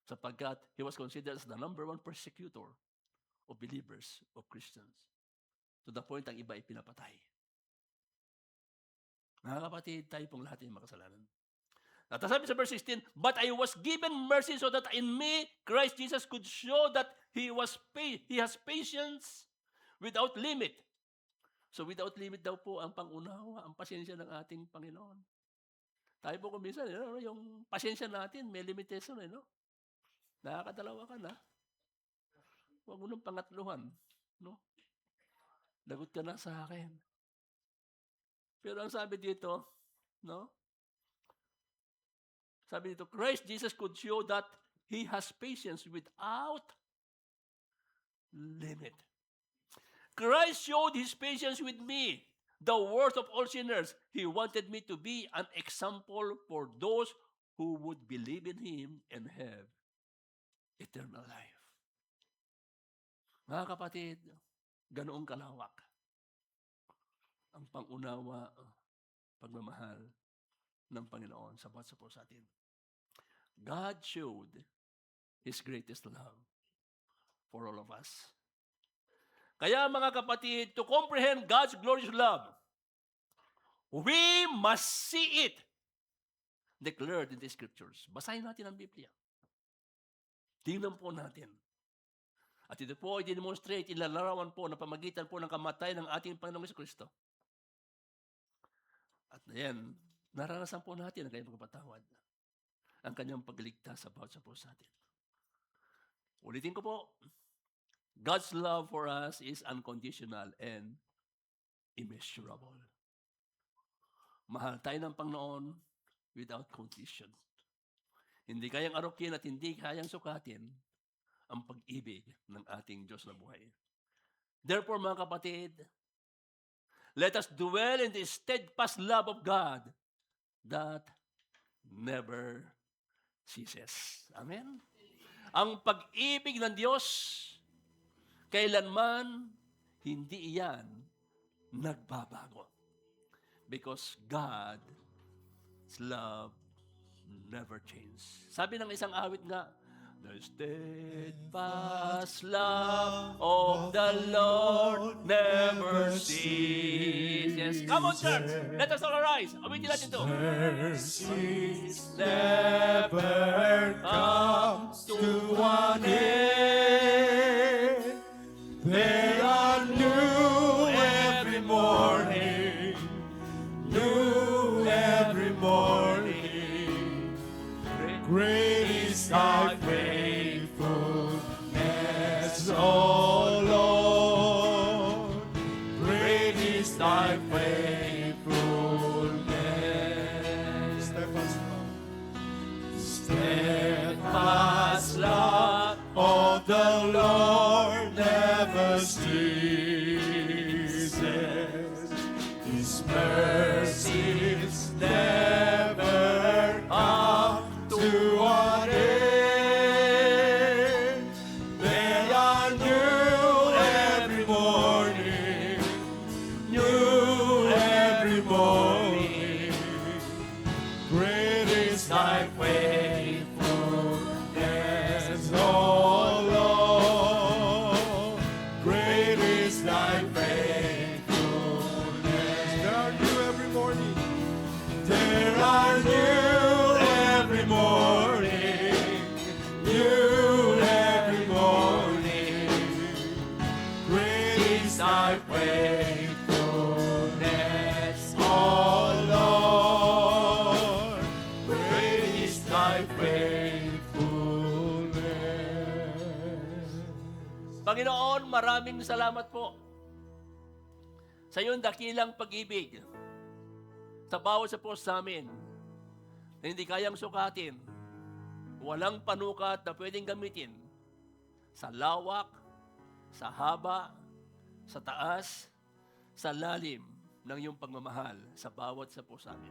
Sapagkat he was considered as the number one persecutor of believers, of Christians. To the point ang iba ay pinapatay. Mga kapatid, tayo pong lahat ay makasalanan. At sabi sa verse 16, but I was given mercy so that in me, Christ Jesus could show that He has patience without limit. So without limit daw po ang pangunawa, ang pasensya ng ating Panginoon. Tayo po kuminsan, yung pasensya natin, may limitation, no? Nakakadalawa ka na. Huwag mo nang pangatluhan, no? Lagot ka na sa akin. Pero ang sabi dito, no? Sabi dito, Christ Jesus could show that He has patience without limit. Christ showed His patience with me, the worst of all sinners. He wanted me to be an example for those who would believe in Him and have eternal life. Mga kapatid, ganoong kalawak ang pangunawa, pagmamahal ng Panginoon sa bawat sa atin. God showed His greatest love for all of us. Kaya mga kapatid, to comprehend God's glorious love, we must see it declared in the Scriptures. Basahin natin ang Biblia. Tingnan po natin. At ito po ay dinemonstrate, ilalarawan po na pamagitan po ng kamatayan ng ating Panginoong Jesucristo. At yan, naranasan po natin ang kanyang pagpapatawad, ang kanyang pagligtas sa bawat sa atin. Ulitin ko po, God's love for us is unconditional and immeasurable. Mahal tayo ng Panginoon without condition. Hindi kayang arukin at hindi kayang sukatin ang pag-ibig ng ating Diyos na buhay. Therefore, mga kapatid, let us dwell in the steadfast love of God that never ceases. Amen? Ang pag-ibig ng Diyos, kailanman hindi iyan nagbabago. Because God's love never changes. Sabi ng isang awit nga, the steadfast love of the Lord never ceases. Come on, church. Let us all arise. Awitin natin ito. Mercies never comes to an end. They are new every morning, new every morning. Great is thy faithfulness, O Lord. Great is thy faithfulness. Steadfast love of the Lord never ceases. His mercies never come to an end. They are new every morning, new every morning. Great thy faithfulness, O Lord. Great is thy faithfulness. Panginoon, maraming salamat po sa iyong dakilang pag-ibig sa bawat sa po sa amin na hindi kayang sukatin, walang panukat na pwedeng gamitin sa lawak, sa haba, sa taas, sa lalim ng iyong pagmamahal sa bawat sa po sa amin.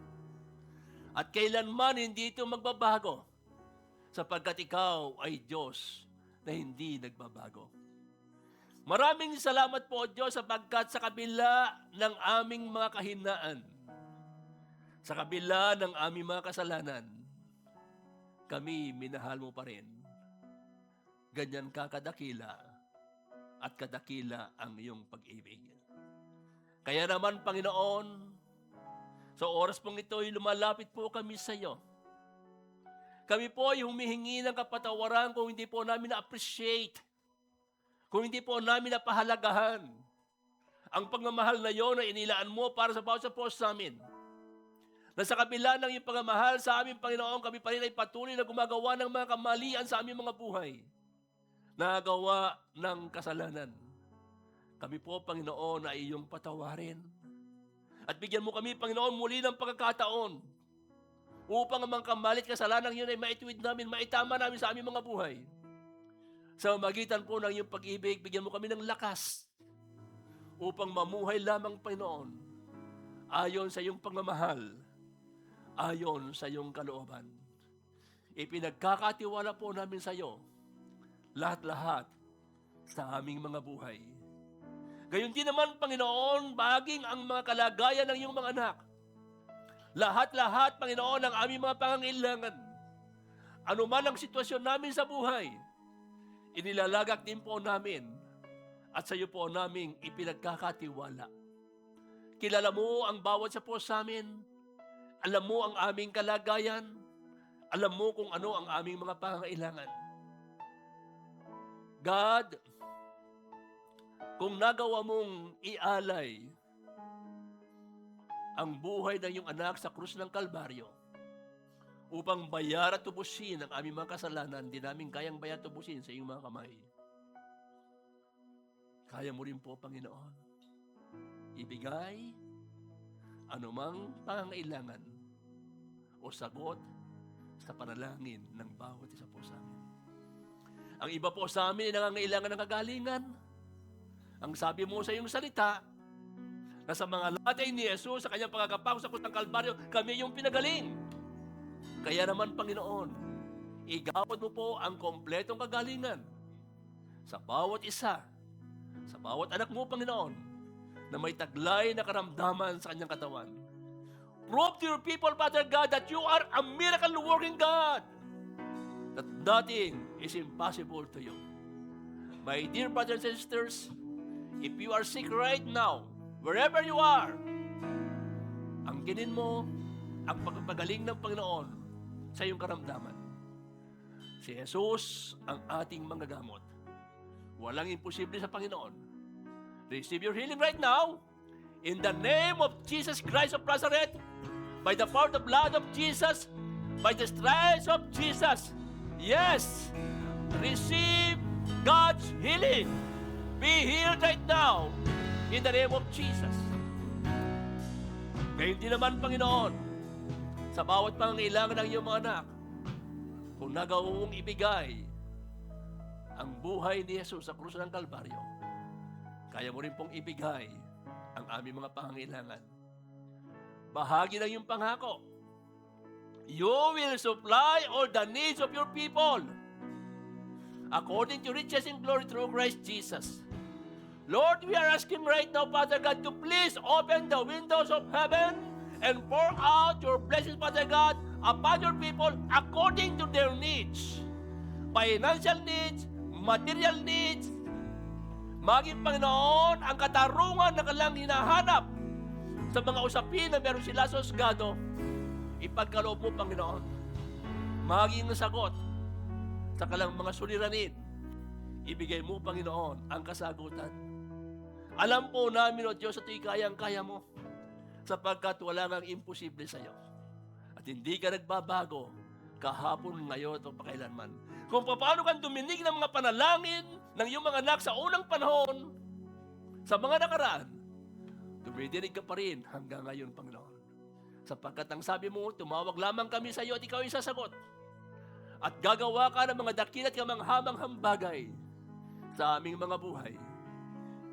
At kailanman hindi ito magbabago sapagkat ikaw ay Diyos na hindi nagbabago. Maraming salamat po, Diyos, sapagkat sa kabila ng aming mga kahinaan, sa kabila ng aming mga kasalanan, kami minahal mo pa rin. Ganyan ka kadakila at kadakila ang iyong pag-ibig. Kaya naman, Panginoon, sa oras pong ito'y lumalapit po kami sa iyo. Kami po ay humihingi ng kapatawaran kung hindi po namin na-appreciate, kung hindi po namin napahalagahan ang pagmamahal na iyon na inilaan mo para sa bawat sa post sa amin. Na sa kabila ng iyong pagmamahal sa aming Panginoon, kami pa rin ay patuloy na gumagawa ng mga kamalian sa aming mga buhay. Nagawa ng kasalanan. Kami po, Panginoon, ay iyong patawarin. At bigyan mo kami, Panginoon, muli ng pagkakataon upang ang mga kamalit kasalanan yun ay maituwid namin, maitama namin sa aming mga buhay. Sa magitan po ng iyong pag-ibig, bigyan mo kami ng lakas upang mamuhay lamang, Panginoon, ayon sa iyong pagmamahal, ayon sa iyong kalooban. Ipinagkakatiwala po namin sa iyo lahat-lahat sa aming mga buhay. Gayon din naman, Panginoon, baging ang mga kalagayan ng iyong mga anak. Lahat-lahat, Panginoon, ng aming mga pangangailangan. Ano man ang sitwasyon namin sa buhay, inilalagak din po namin at sa iyo po naming ipinagkakatiwala. Kilala mo ang bawat sa po sa amin. Alam mo ang aming kalagayan. Alam mo kung ano ang aming mga pangangailangan. God, kung nagawa mong ialay ang buhay ng iyong anak sa krus ng Kalbaryo upang bayar at tubusin ang aming mga kasalanan, di namin kayang bayar at tubusin sa iyong mga kamay. Kaya mo rin po, Panginoon, ibigay anumang pangangailangan o sagot sa panalangin ng bawat isa po sa amin. Ang iba po sa amin ay nangangailangan ng kagalingan. Ang sabi mo sa iyong salita, na sa mga latay ni Jesus sa kanyang pagkakapako sa krus ng Kalbaryo, kami yung pinagaling. Kaya naman, Panginoon, igawad mo po ang kompletong kagalingan sa bawat isa, sa bawat anak mo, Panginoon, na may taglay na karamdaman sa kanyang katawan. Prove to your people, Father God, that you are a miracle-working God, that nothing is impossible to you. My dear brothers and sisters, if you are sick right now, wherever you are, angkinin mo ang pagpagaling ng Panginoon sa iyong karamdaman. Si Jesus ang ating manggagamot. Walang imposible sa Panginoon. Receive your healing right now in the name of Jesus Christ of Nazareth, by the power of the blood of Jesus, by the stripes of Jesus. Yes, receive God's healing. Be healed right now in the name of Jesus. Ngayon din naman, Panginoon, sa bawat pangangailangan ng iyong mga anak, kung nagawa mong ibigay ang buhay ni Jesus sa krus ng Kalbaryo, kaya mo rin pong ibigay ang aming mga pangangailangan. Bahagi ng iyong pangako. You will supply all the needs of your people according to riches in glory through Christ Jesus. Lord, we are asking right now, Father God, to please open the windows of heaven and pour out your blessings, Father God, upon your people according to their needs. Financial needs, material needs, maging Panginoon, ang katarungan na kailangang hinahanap sa mga usapin na meron sila sa husgado, ipagkaloob mo, Panginoon. Maging sagot sa kanilang mga suliranin, ibigay mo, Panginoon, ang kasagutan. Alam po namin, O Diyos, at ito'y kayang-kaya mo sapagkat wala ngang imposible sa iyo. At hindi ka nagbabago kahapon, ngayon, o pakailanman. Kung paano kang duminig ng mga panalangin ng iyong mga anak sa unang panahon, sa mga nakaraan, dumidinig ka pa rin hanggang ngayon, Panginoon. Sapagkat ang sabi mo, tumawag lamang kami sa iyo at ikaw ay sasagot. At gagawa ka ng mga dakil at kamanghamanghang bagay sa aming mga buhay.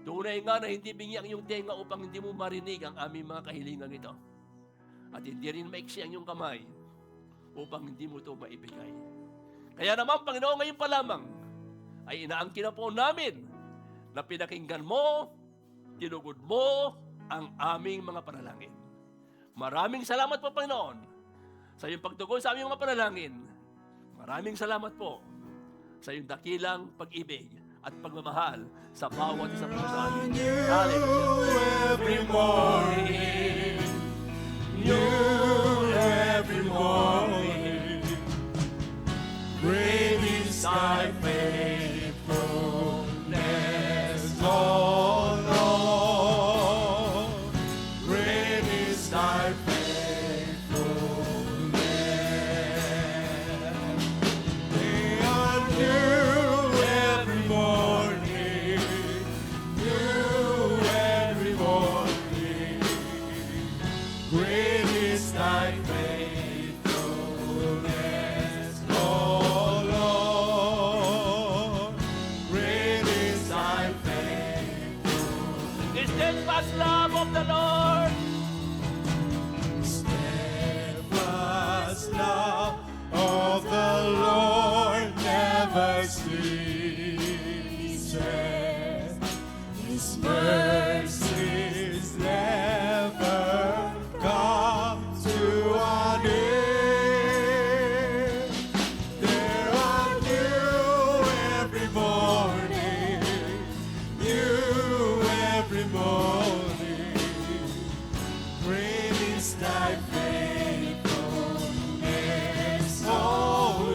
Tunay nga na hindi bingi ang iyong tenga upang hindi mo marinig ang aming mga kahilingan ito. At hindi rin maiksi ang iyong kamay upang hindi mo ito maibigay. Kaya naman, Panginoon, ngayon pa lamang ay inaangkin na po namin na pinakinggan mo, tinugod mo ang aming mga panalangin. Maraming salamat po, Panginoon, sa iyong pagtugon sa aming mga panalangin. Maraming salamat po sa iyong dakilang pag-ibig at pagmamahal sa bawat isa po sa amin. Hallelujah. Every morning, new every morning, great is thy faithfulness, O Lord. Great is thy faithfulness. They are new every morning, new every morning. Great is thy faithfulness, O Lord. Great is thy faithfulness. The steadfast love of the Lord. Steadfast love of the Lord never ceases. His mercies never come to an end. There are new every morning, new every morning. Great is thy faithfulness, O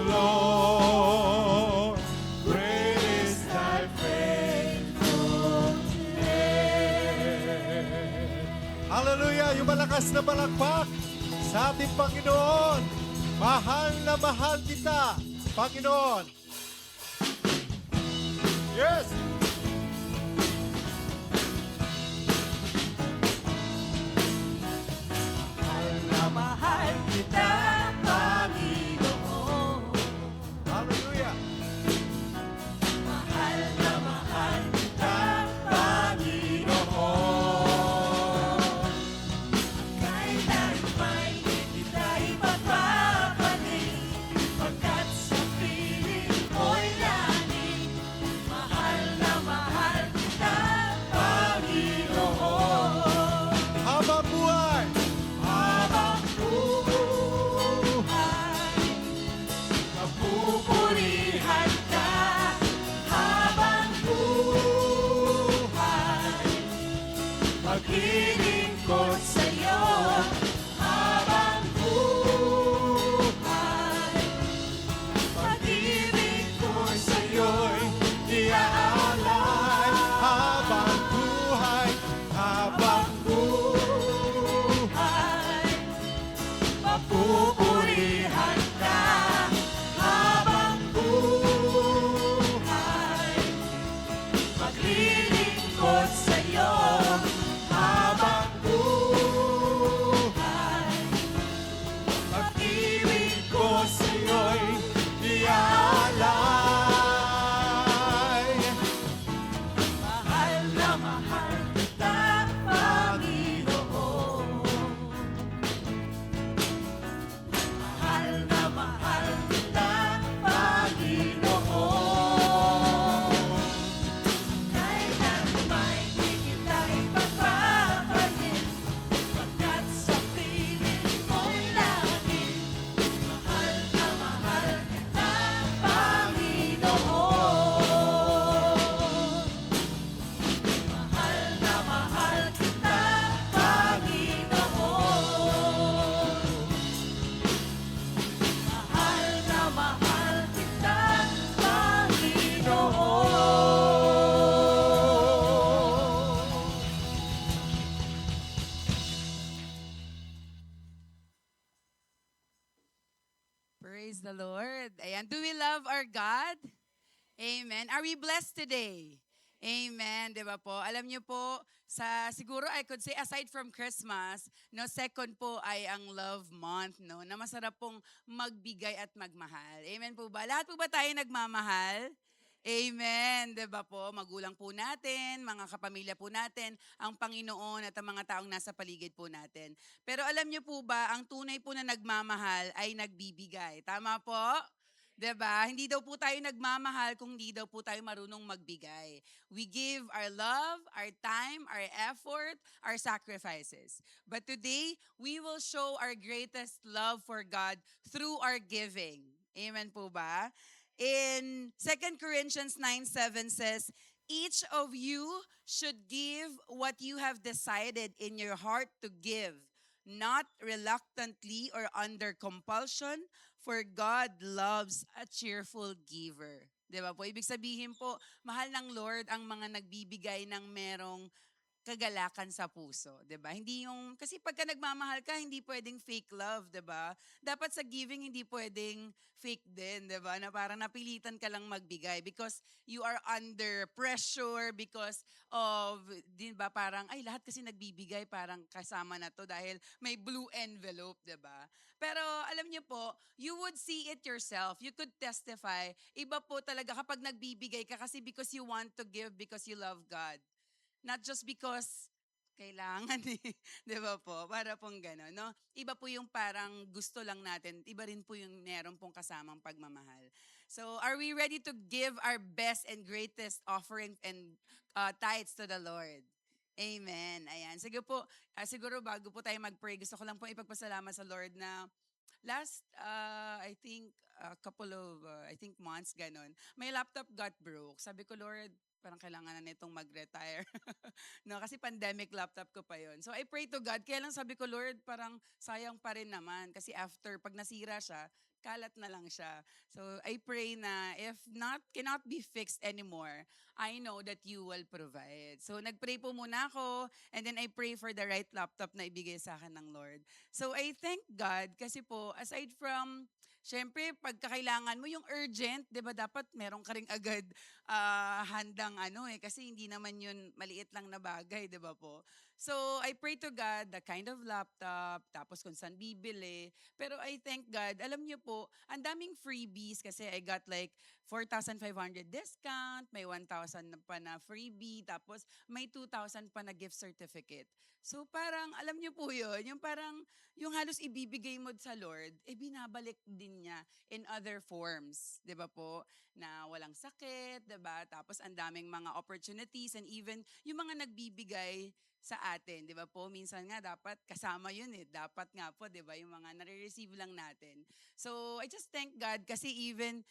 Lord. Great is thy faithfulness. Hallelujah! Yung malakas na palakpak sa ating Panginoon. Mahal na mahal kita, Panginoon. Yes! Mahal kita, Panginoon. Hallelujah! Mahal na mahal kita, Panginoon. Kahit tagumpay, kita ipagpapalit, pagkat sa piling ko'y langit. Mahal na mahal kita, Panginoon. Habang buhay! Habang buhay, mapupurihan ka. Habang buhay, maglilingkod sa'yo. Habang buhay, pag-ibig ko sa'yo'y iaalay. Habang buhay! Habang buhay, mapupurihan ka. Habang buhay, maglilingkod sa'yo. Habang buhay, pag-ibig ko sa'yo'y iaalay. mahal na mahal kita, Panginoon. Mahal na mahal kita, Panginoon. Kahit anumay Praise the Lord. Ayan. Do we love our God? Amen. Are we blessed today? Amen. Di ba po? Alam niyo po, siguro I could say aside from Christmas, no, second po ay ang love month, no, na masarap pong magbigay at magmahal. Amen po ba? Lahat po ba tayo nagmamahal? Amen. Di ba po? Magulang po natin, mga kapamilya po natin, ang Panginoon at ang mga taong nasa paligid po natin. Pero alam niyo po ba, ang tunay po na nagmamahal ay nagbibigay. Tama po? 'Di ba? Hindi daw po tayo nagmamahal kung hindi daw po tayo marunong magbigay. We give our love, our time, our effort, our sacrifices. But today, we will show our greatest love for God through our giving. Amen po ba? In 2 Corinthians 9:7 says, each of you should give what you have decided in your heart to give, not reluctantly or under compulsion, for God loves a cheerful giver. Di ba po? Ibig sabihin po, mahal ng Lord ang mga nagbibigay ng merong kagalakan sa puso, 'di ba? Hindi yung kasi pagka nagmamahal ka, hindi pwedeng fake love, 'di ba? Dapat sa giving hindi pwedeng fake din, 'di ba? Na parang napilitan ka lang magbigay because you are under pressure because of 'di ba? Parang ay lahat kasi nagbibigay, parang kasama na 'to dahil may blue envelope, 'di ba? Pero alam niyo po, you would see it yourself. You could testify. Iba po talaga kapag nagbibigay ka kasi because you want to give because you love God. Not just because kailangan eh. 'Di ba po? Para pong gano'n, no? Iba po yung parang gusto lang natin. Iba rin po yung meron pong kasamang pagmamahal. So, are we ready to give our best and greatest offering and tithes to the Lord? Amen. Ayan. Siguro bago po tayo mag-pray, gusto ko lang po ipagpasalamat sa Lord na last, I think, couple of, I think months, ganon, my laptop got broke. Sabi ko, Lord, parang kailangan na nitong mag-retire. No, kasi pandemic laptop ko pa yon. So I pray to God. Kaya lang sabi ko, Lord, parang sayang pa rin naman. Kasi after, pag nasira siya, kalat na lang siya. So I pray na if not, cannot be fixed anymore, I know that you will provide. So nagpray po muna ako, and then I pray for the right laptop na ibigay sa akin ng Lord. So I thank God kasi po, aside from, syempre, pagkakailangan mo yung urgent, di ba dapat meron ka ring agad handang kasi hindi naman yun maliit lang na bagay, di ba po? So, I pray to God the kind of laptop, tapos kung saan bibili. Pero I thank God, alam niyo po, ang daming freebies kasi I got like 4,500 discount, may 1,000 na pa na freebie, tapos may 2,000 pa na gift certificate. So parang, alam niyo po yun, yung parang, yung halos ibibigay mo sa Lord, binabalik din niya in other forms, di ba po? Na walang sakit, di ba? Tapos ang daming mga opportunities and even yung mga nagbibigay sa atin, di ba po? Minsan nga dapat kasama yun eh. Dapat nga po, di ba? Yung mga nare-receive lang natin. So, I just thank God kasi even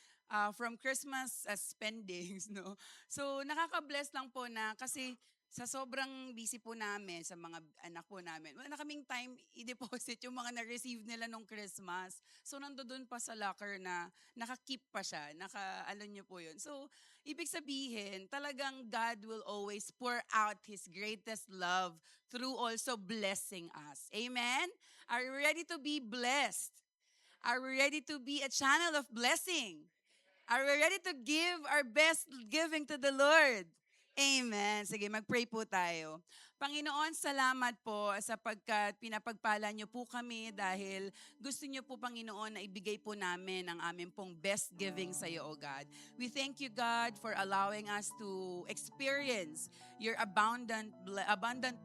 from Christmas spendings, no? So, nakaka-bless lang po na kasi sa sobrang busy po namin, sa mga anak po namin, wala na kaming time i-deposit yung mga na-receive nila nung Christmas. So, nandoon pa sa locker na naka-keep pa siya, naka-ano niyo po yun. So, ibig sabihin, talagang God will always pour out His greatest love through also blessing us. Amen? Are you ready to be blessed? Are we ready to be a channel of blessing? Are we ready to give our best giving to the Lord? Amen. Sige, mag-pray po tayo. Panginoon, salamat po sapagkat pinapagpala niyo po kami dahil gusto niyo po, Panginoon, na ibigay po namin ang aming pong best giving sa iyo, O God. We thank you, God, for allowing us to experience your abundant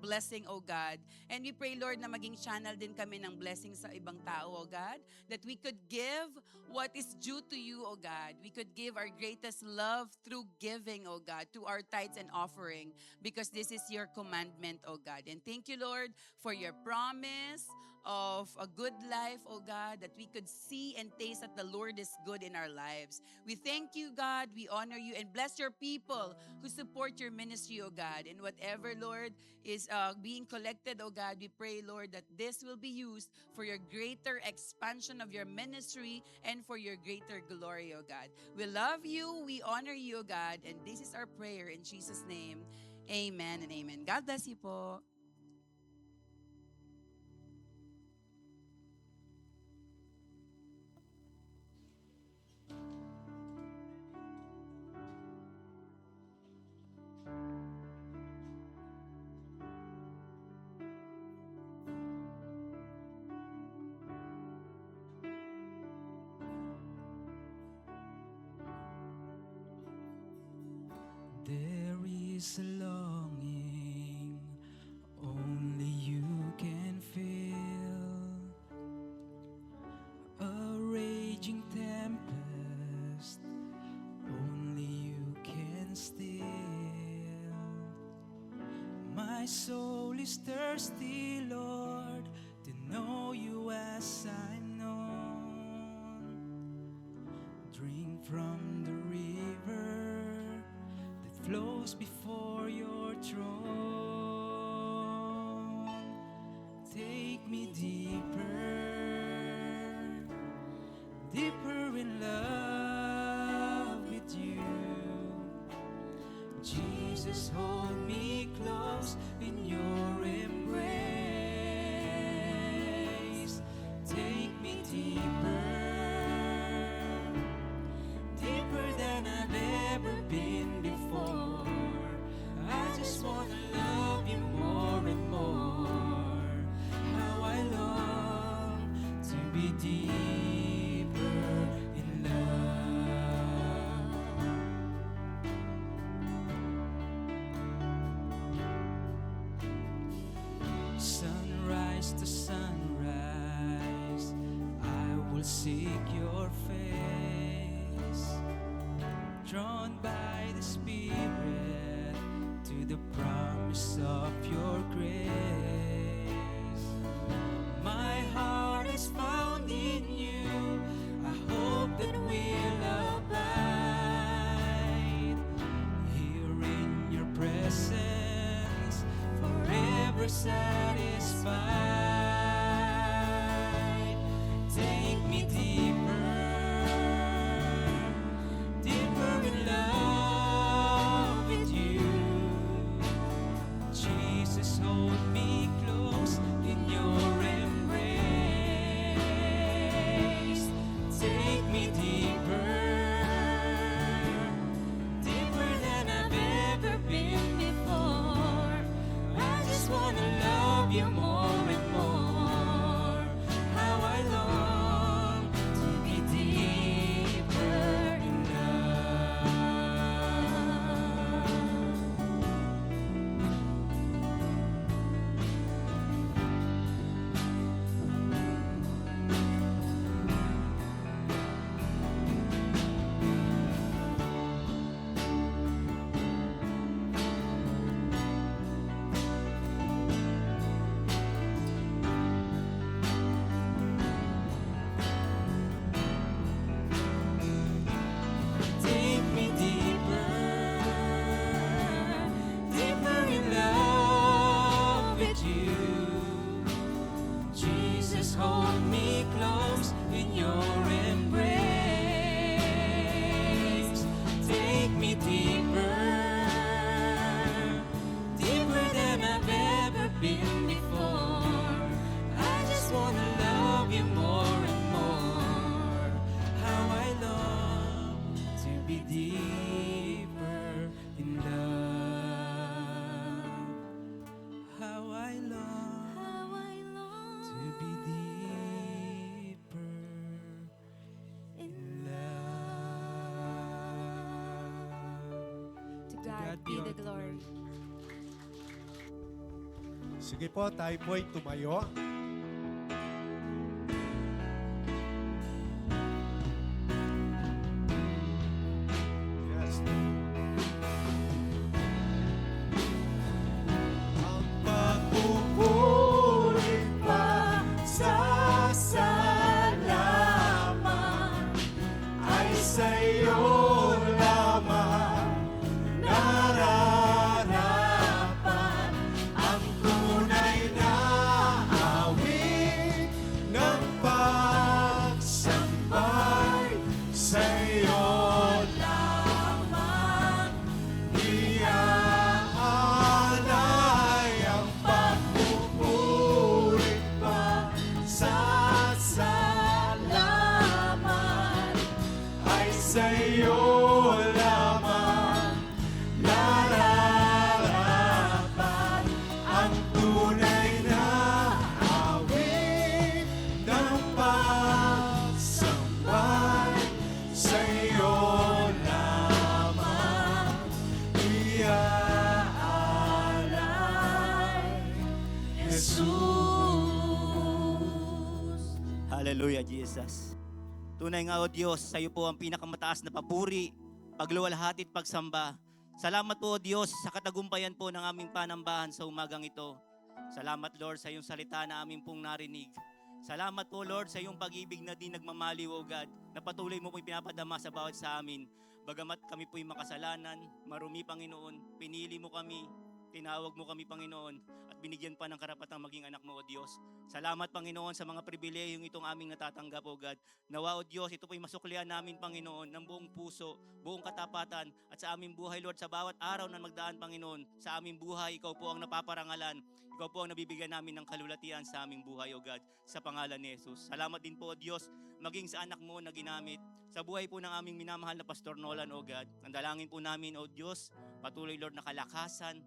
blessing, O God. And we pray, Lord, na maging channel din kami ng blessing sa ibang tao, O God, that we could give what is due to you, O God. We could give our greatest love through giving, O God, to our tithes and offering, because this is your commandment, O God. And thank you, Lord, for your promise of a good life, O God, that we could see and taste that the Lord is good in our lives. We thank you, God. We honor you and bless your people who support your ministry, O God. And whatever, Lord, is being collected, O God, we pray, Lord, that this will be used for your greater expansion of your ministry and for your greater glory, O God. We love you, we honor you, O God, and this is our prayer in Jesus' name. Amen and amen. God bless you po. is a longing only you can feel, a raging tempest only you can still. My soul is thirsty, Lord, to know you as I'm known. Drink from the river that flows before your throne. Take me deeper, deeper in love with you. Jesus, hold me close in your embrace. Take me deeper, deeper than I've ever been before. I just wanna love you more and more. How I long to be deeper in love. Sunrise to sunrise, I will seek your face. Drawn by the Spirit to the promise of your grace. My heart is found in you. I hope that we'll abide here in your presence, forever satisfied. Take me deeper, deeper in love with you. Jesus, hold me close in your embrace. Take me deeper, deeper than I've ever been before. I just wanna love you more and more. How I long to be deeper in Take me deeper, deeper in love with you. Jesus, hold me close in your embrace. Take me deeper, deeper than I've ever been before. I just wanna love you more and more. How I long to be deeper in love. How I long to be deeper in love. To God be the glory. Sige po, tayo po'y tumayo. Yes. Ang pagpupuri Pa sa salamat ay sa'yo lamang nararapat. Ang tunay na Hallelujah, Jesus. Tunay nga, O Diyos, sa iyo po ang pinakamataas na papuri, pagluwalhati at pagsamba. Salamat po, O Diyos, sa katagumpayan po ng aming panambahan sa umagang ito. Salamat, Lord, sa iyong salita na aming pong narinig. Salamat po, Lord, sa iyong pag-ibig na di nagmamaliw, O God, na patuloy mo po'y pinapadama sa bawat sa amin. Bagamat kami po'y makasalanan, marumi, Panginoon, pinili mo kami, tinawag mo kami, Panginoon, at binigyan pa ng karapatang maging anak mo, O Diyos. Salamat, Panginoon, sa mga pribilehiyong itong aming natatanggap, O God. Nawa, O Diyos, ito po'y masuklian namin, Panginoon, ng buong puso, buong katapatan, at sa aming buhay, Lord, sa bawat araw na magdaan, Panginoon, sa aming buhay, Ikaw po ang napaparangalan. Ikaw po ang nabibigyan namin ng kalulatian sa aming buhay, O God, sa pangalan ni Jesus. Salamat din po, O Diyos, maging sa anak mo na ginamit, sa buhay po ng aming minamahal na Pastor Nolan, O God. Ang dalangin po namin, O Diyos, patuloy, Lord, na kalakasan,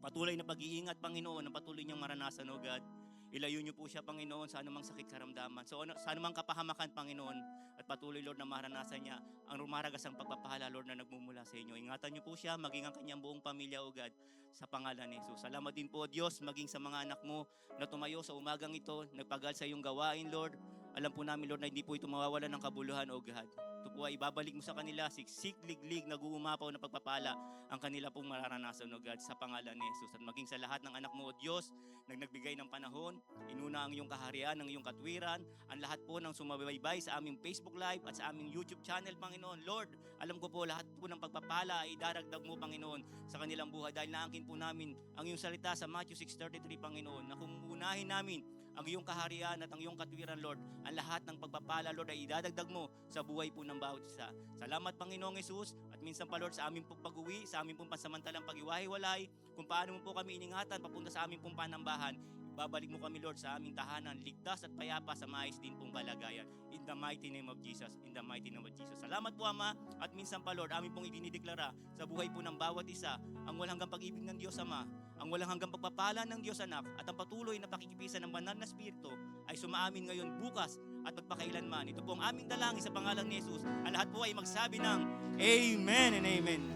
patuloy na pag-iingat, Panginoon, na patuloy niyang maranasan, O God. Ilayo niyo po siya, Panginoon, sa anumang sakit karamdaman. Sa anumang kapahamakan, Panginoon, at patuloy, Lord, na maranasan niya ang rumaragasang pagpapahala, Lord, na nagmumula sa inyo. Ingatan niyo po siya, maging ang kanyang buong pamilya, O God, sa pangalan ni Jesus. Salamat din po, Diyos, maging sa mga anak mo na tumayo sa umagang ito, nagpagal sa iyong gawain, Lord. Alam po namin, Lord, na hindi po ito mawawalan ng kabuluhan, O God. Ito po ay ibabalik mo sa kanila, siksik, liglig, nag-uumapaw na pagpapala ang kanila pong mararanasan, O God, sa pangalan ni Jesus. At maging sa lahat ng anak mo, O Diyos, nagbigay ng panahon, inuna ang iyong kaharian, ang iyong katwiran, ang lahat po ng sumabaybay sa aming Facebook Live at sa aming YouTube channel, Panginoon. Lord, alam ko po lahat po ng pagpapala ay daragdag mo, Panginoon, sa kanilang buhay dahil naangkin po namin ang iyong salita sa Matthew 6:33, Panginoon, na kung unahin namin ang iyong kaharian at ang iyong katwiran, Lord, ang lahat ng pagpapala, Lord, ay idadagdag mo sa buhay po ng bawat isa. Salamat, Panginoong Jesus, at minsan pa, Lord, sa aming pong pag-uwi, sa aming pong pansamantalang pag-iwahiwalay, kung paano mo po kami iningatan papunta sa aming pong panambahan, babalik mo kami, Lord, sa aming tahanan, ligtas at payapa sa maayos din pong kalagayan. In the mighty name of Jesus, in the mighty name of Jesus. Salamat po, Ama, at minsan pa, Lord, aming pong idinideklara sa buhay po ng bawat isa, ang walang hanggang pag-ibig ng Diyos Ama, ang walang hanggang pagpapala ng Diyos Anak, at ang patuloy na pakikipisan ng banal na Espiritu ay sumaamin ngayon, bukas, at magpakailanman. Ito po ang aming dalangin sa pangalan ni Jesus. Ang lahat po ay magsabi ng Amen and Amen.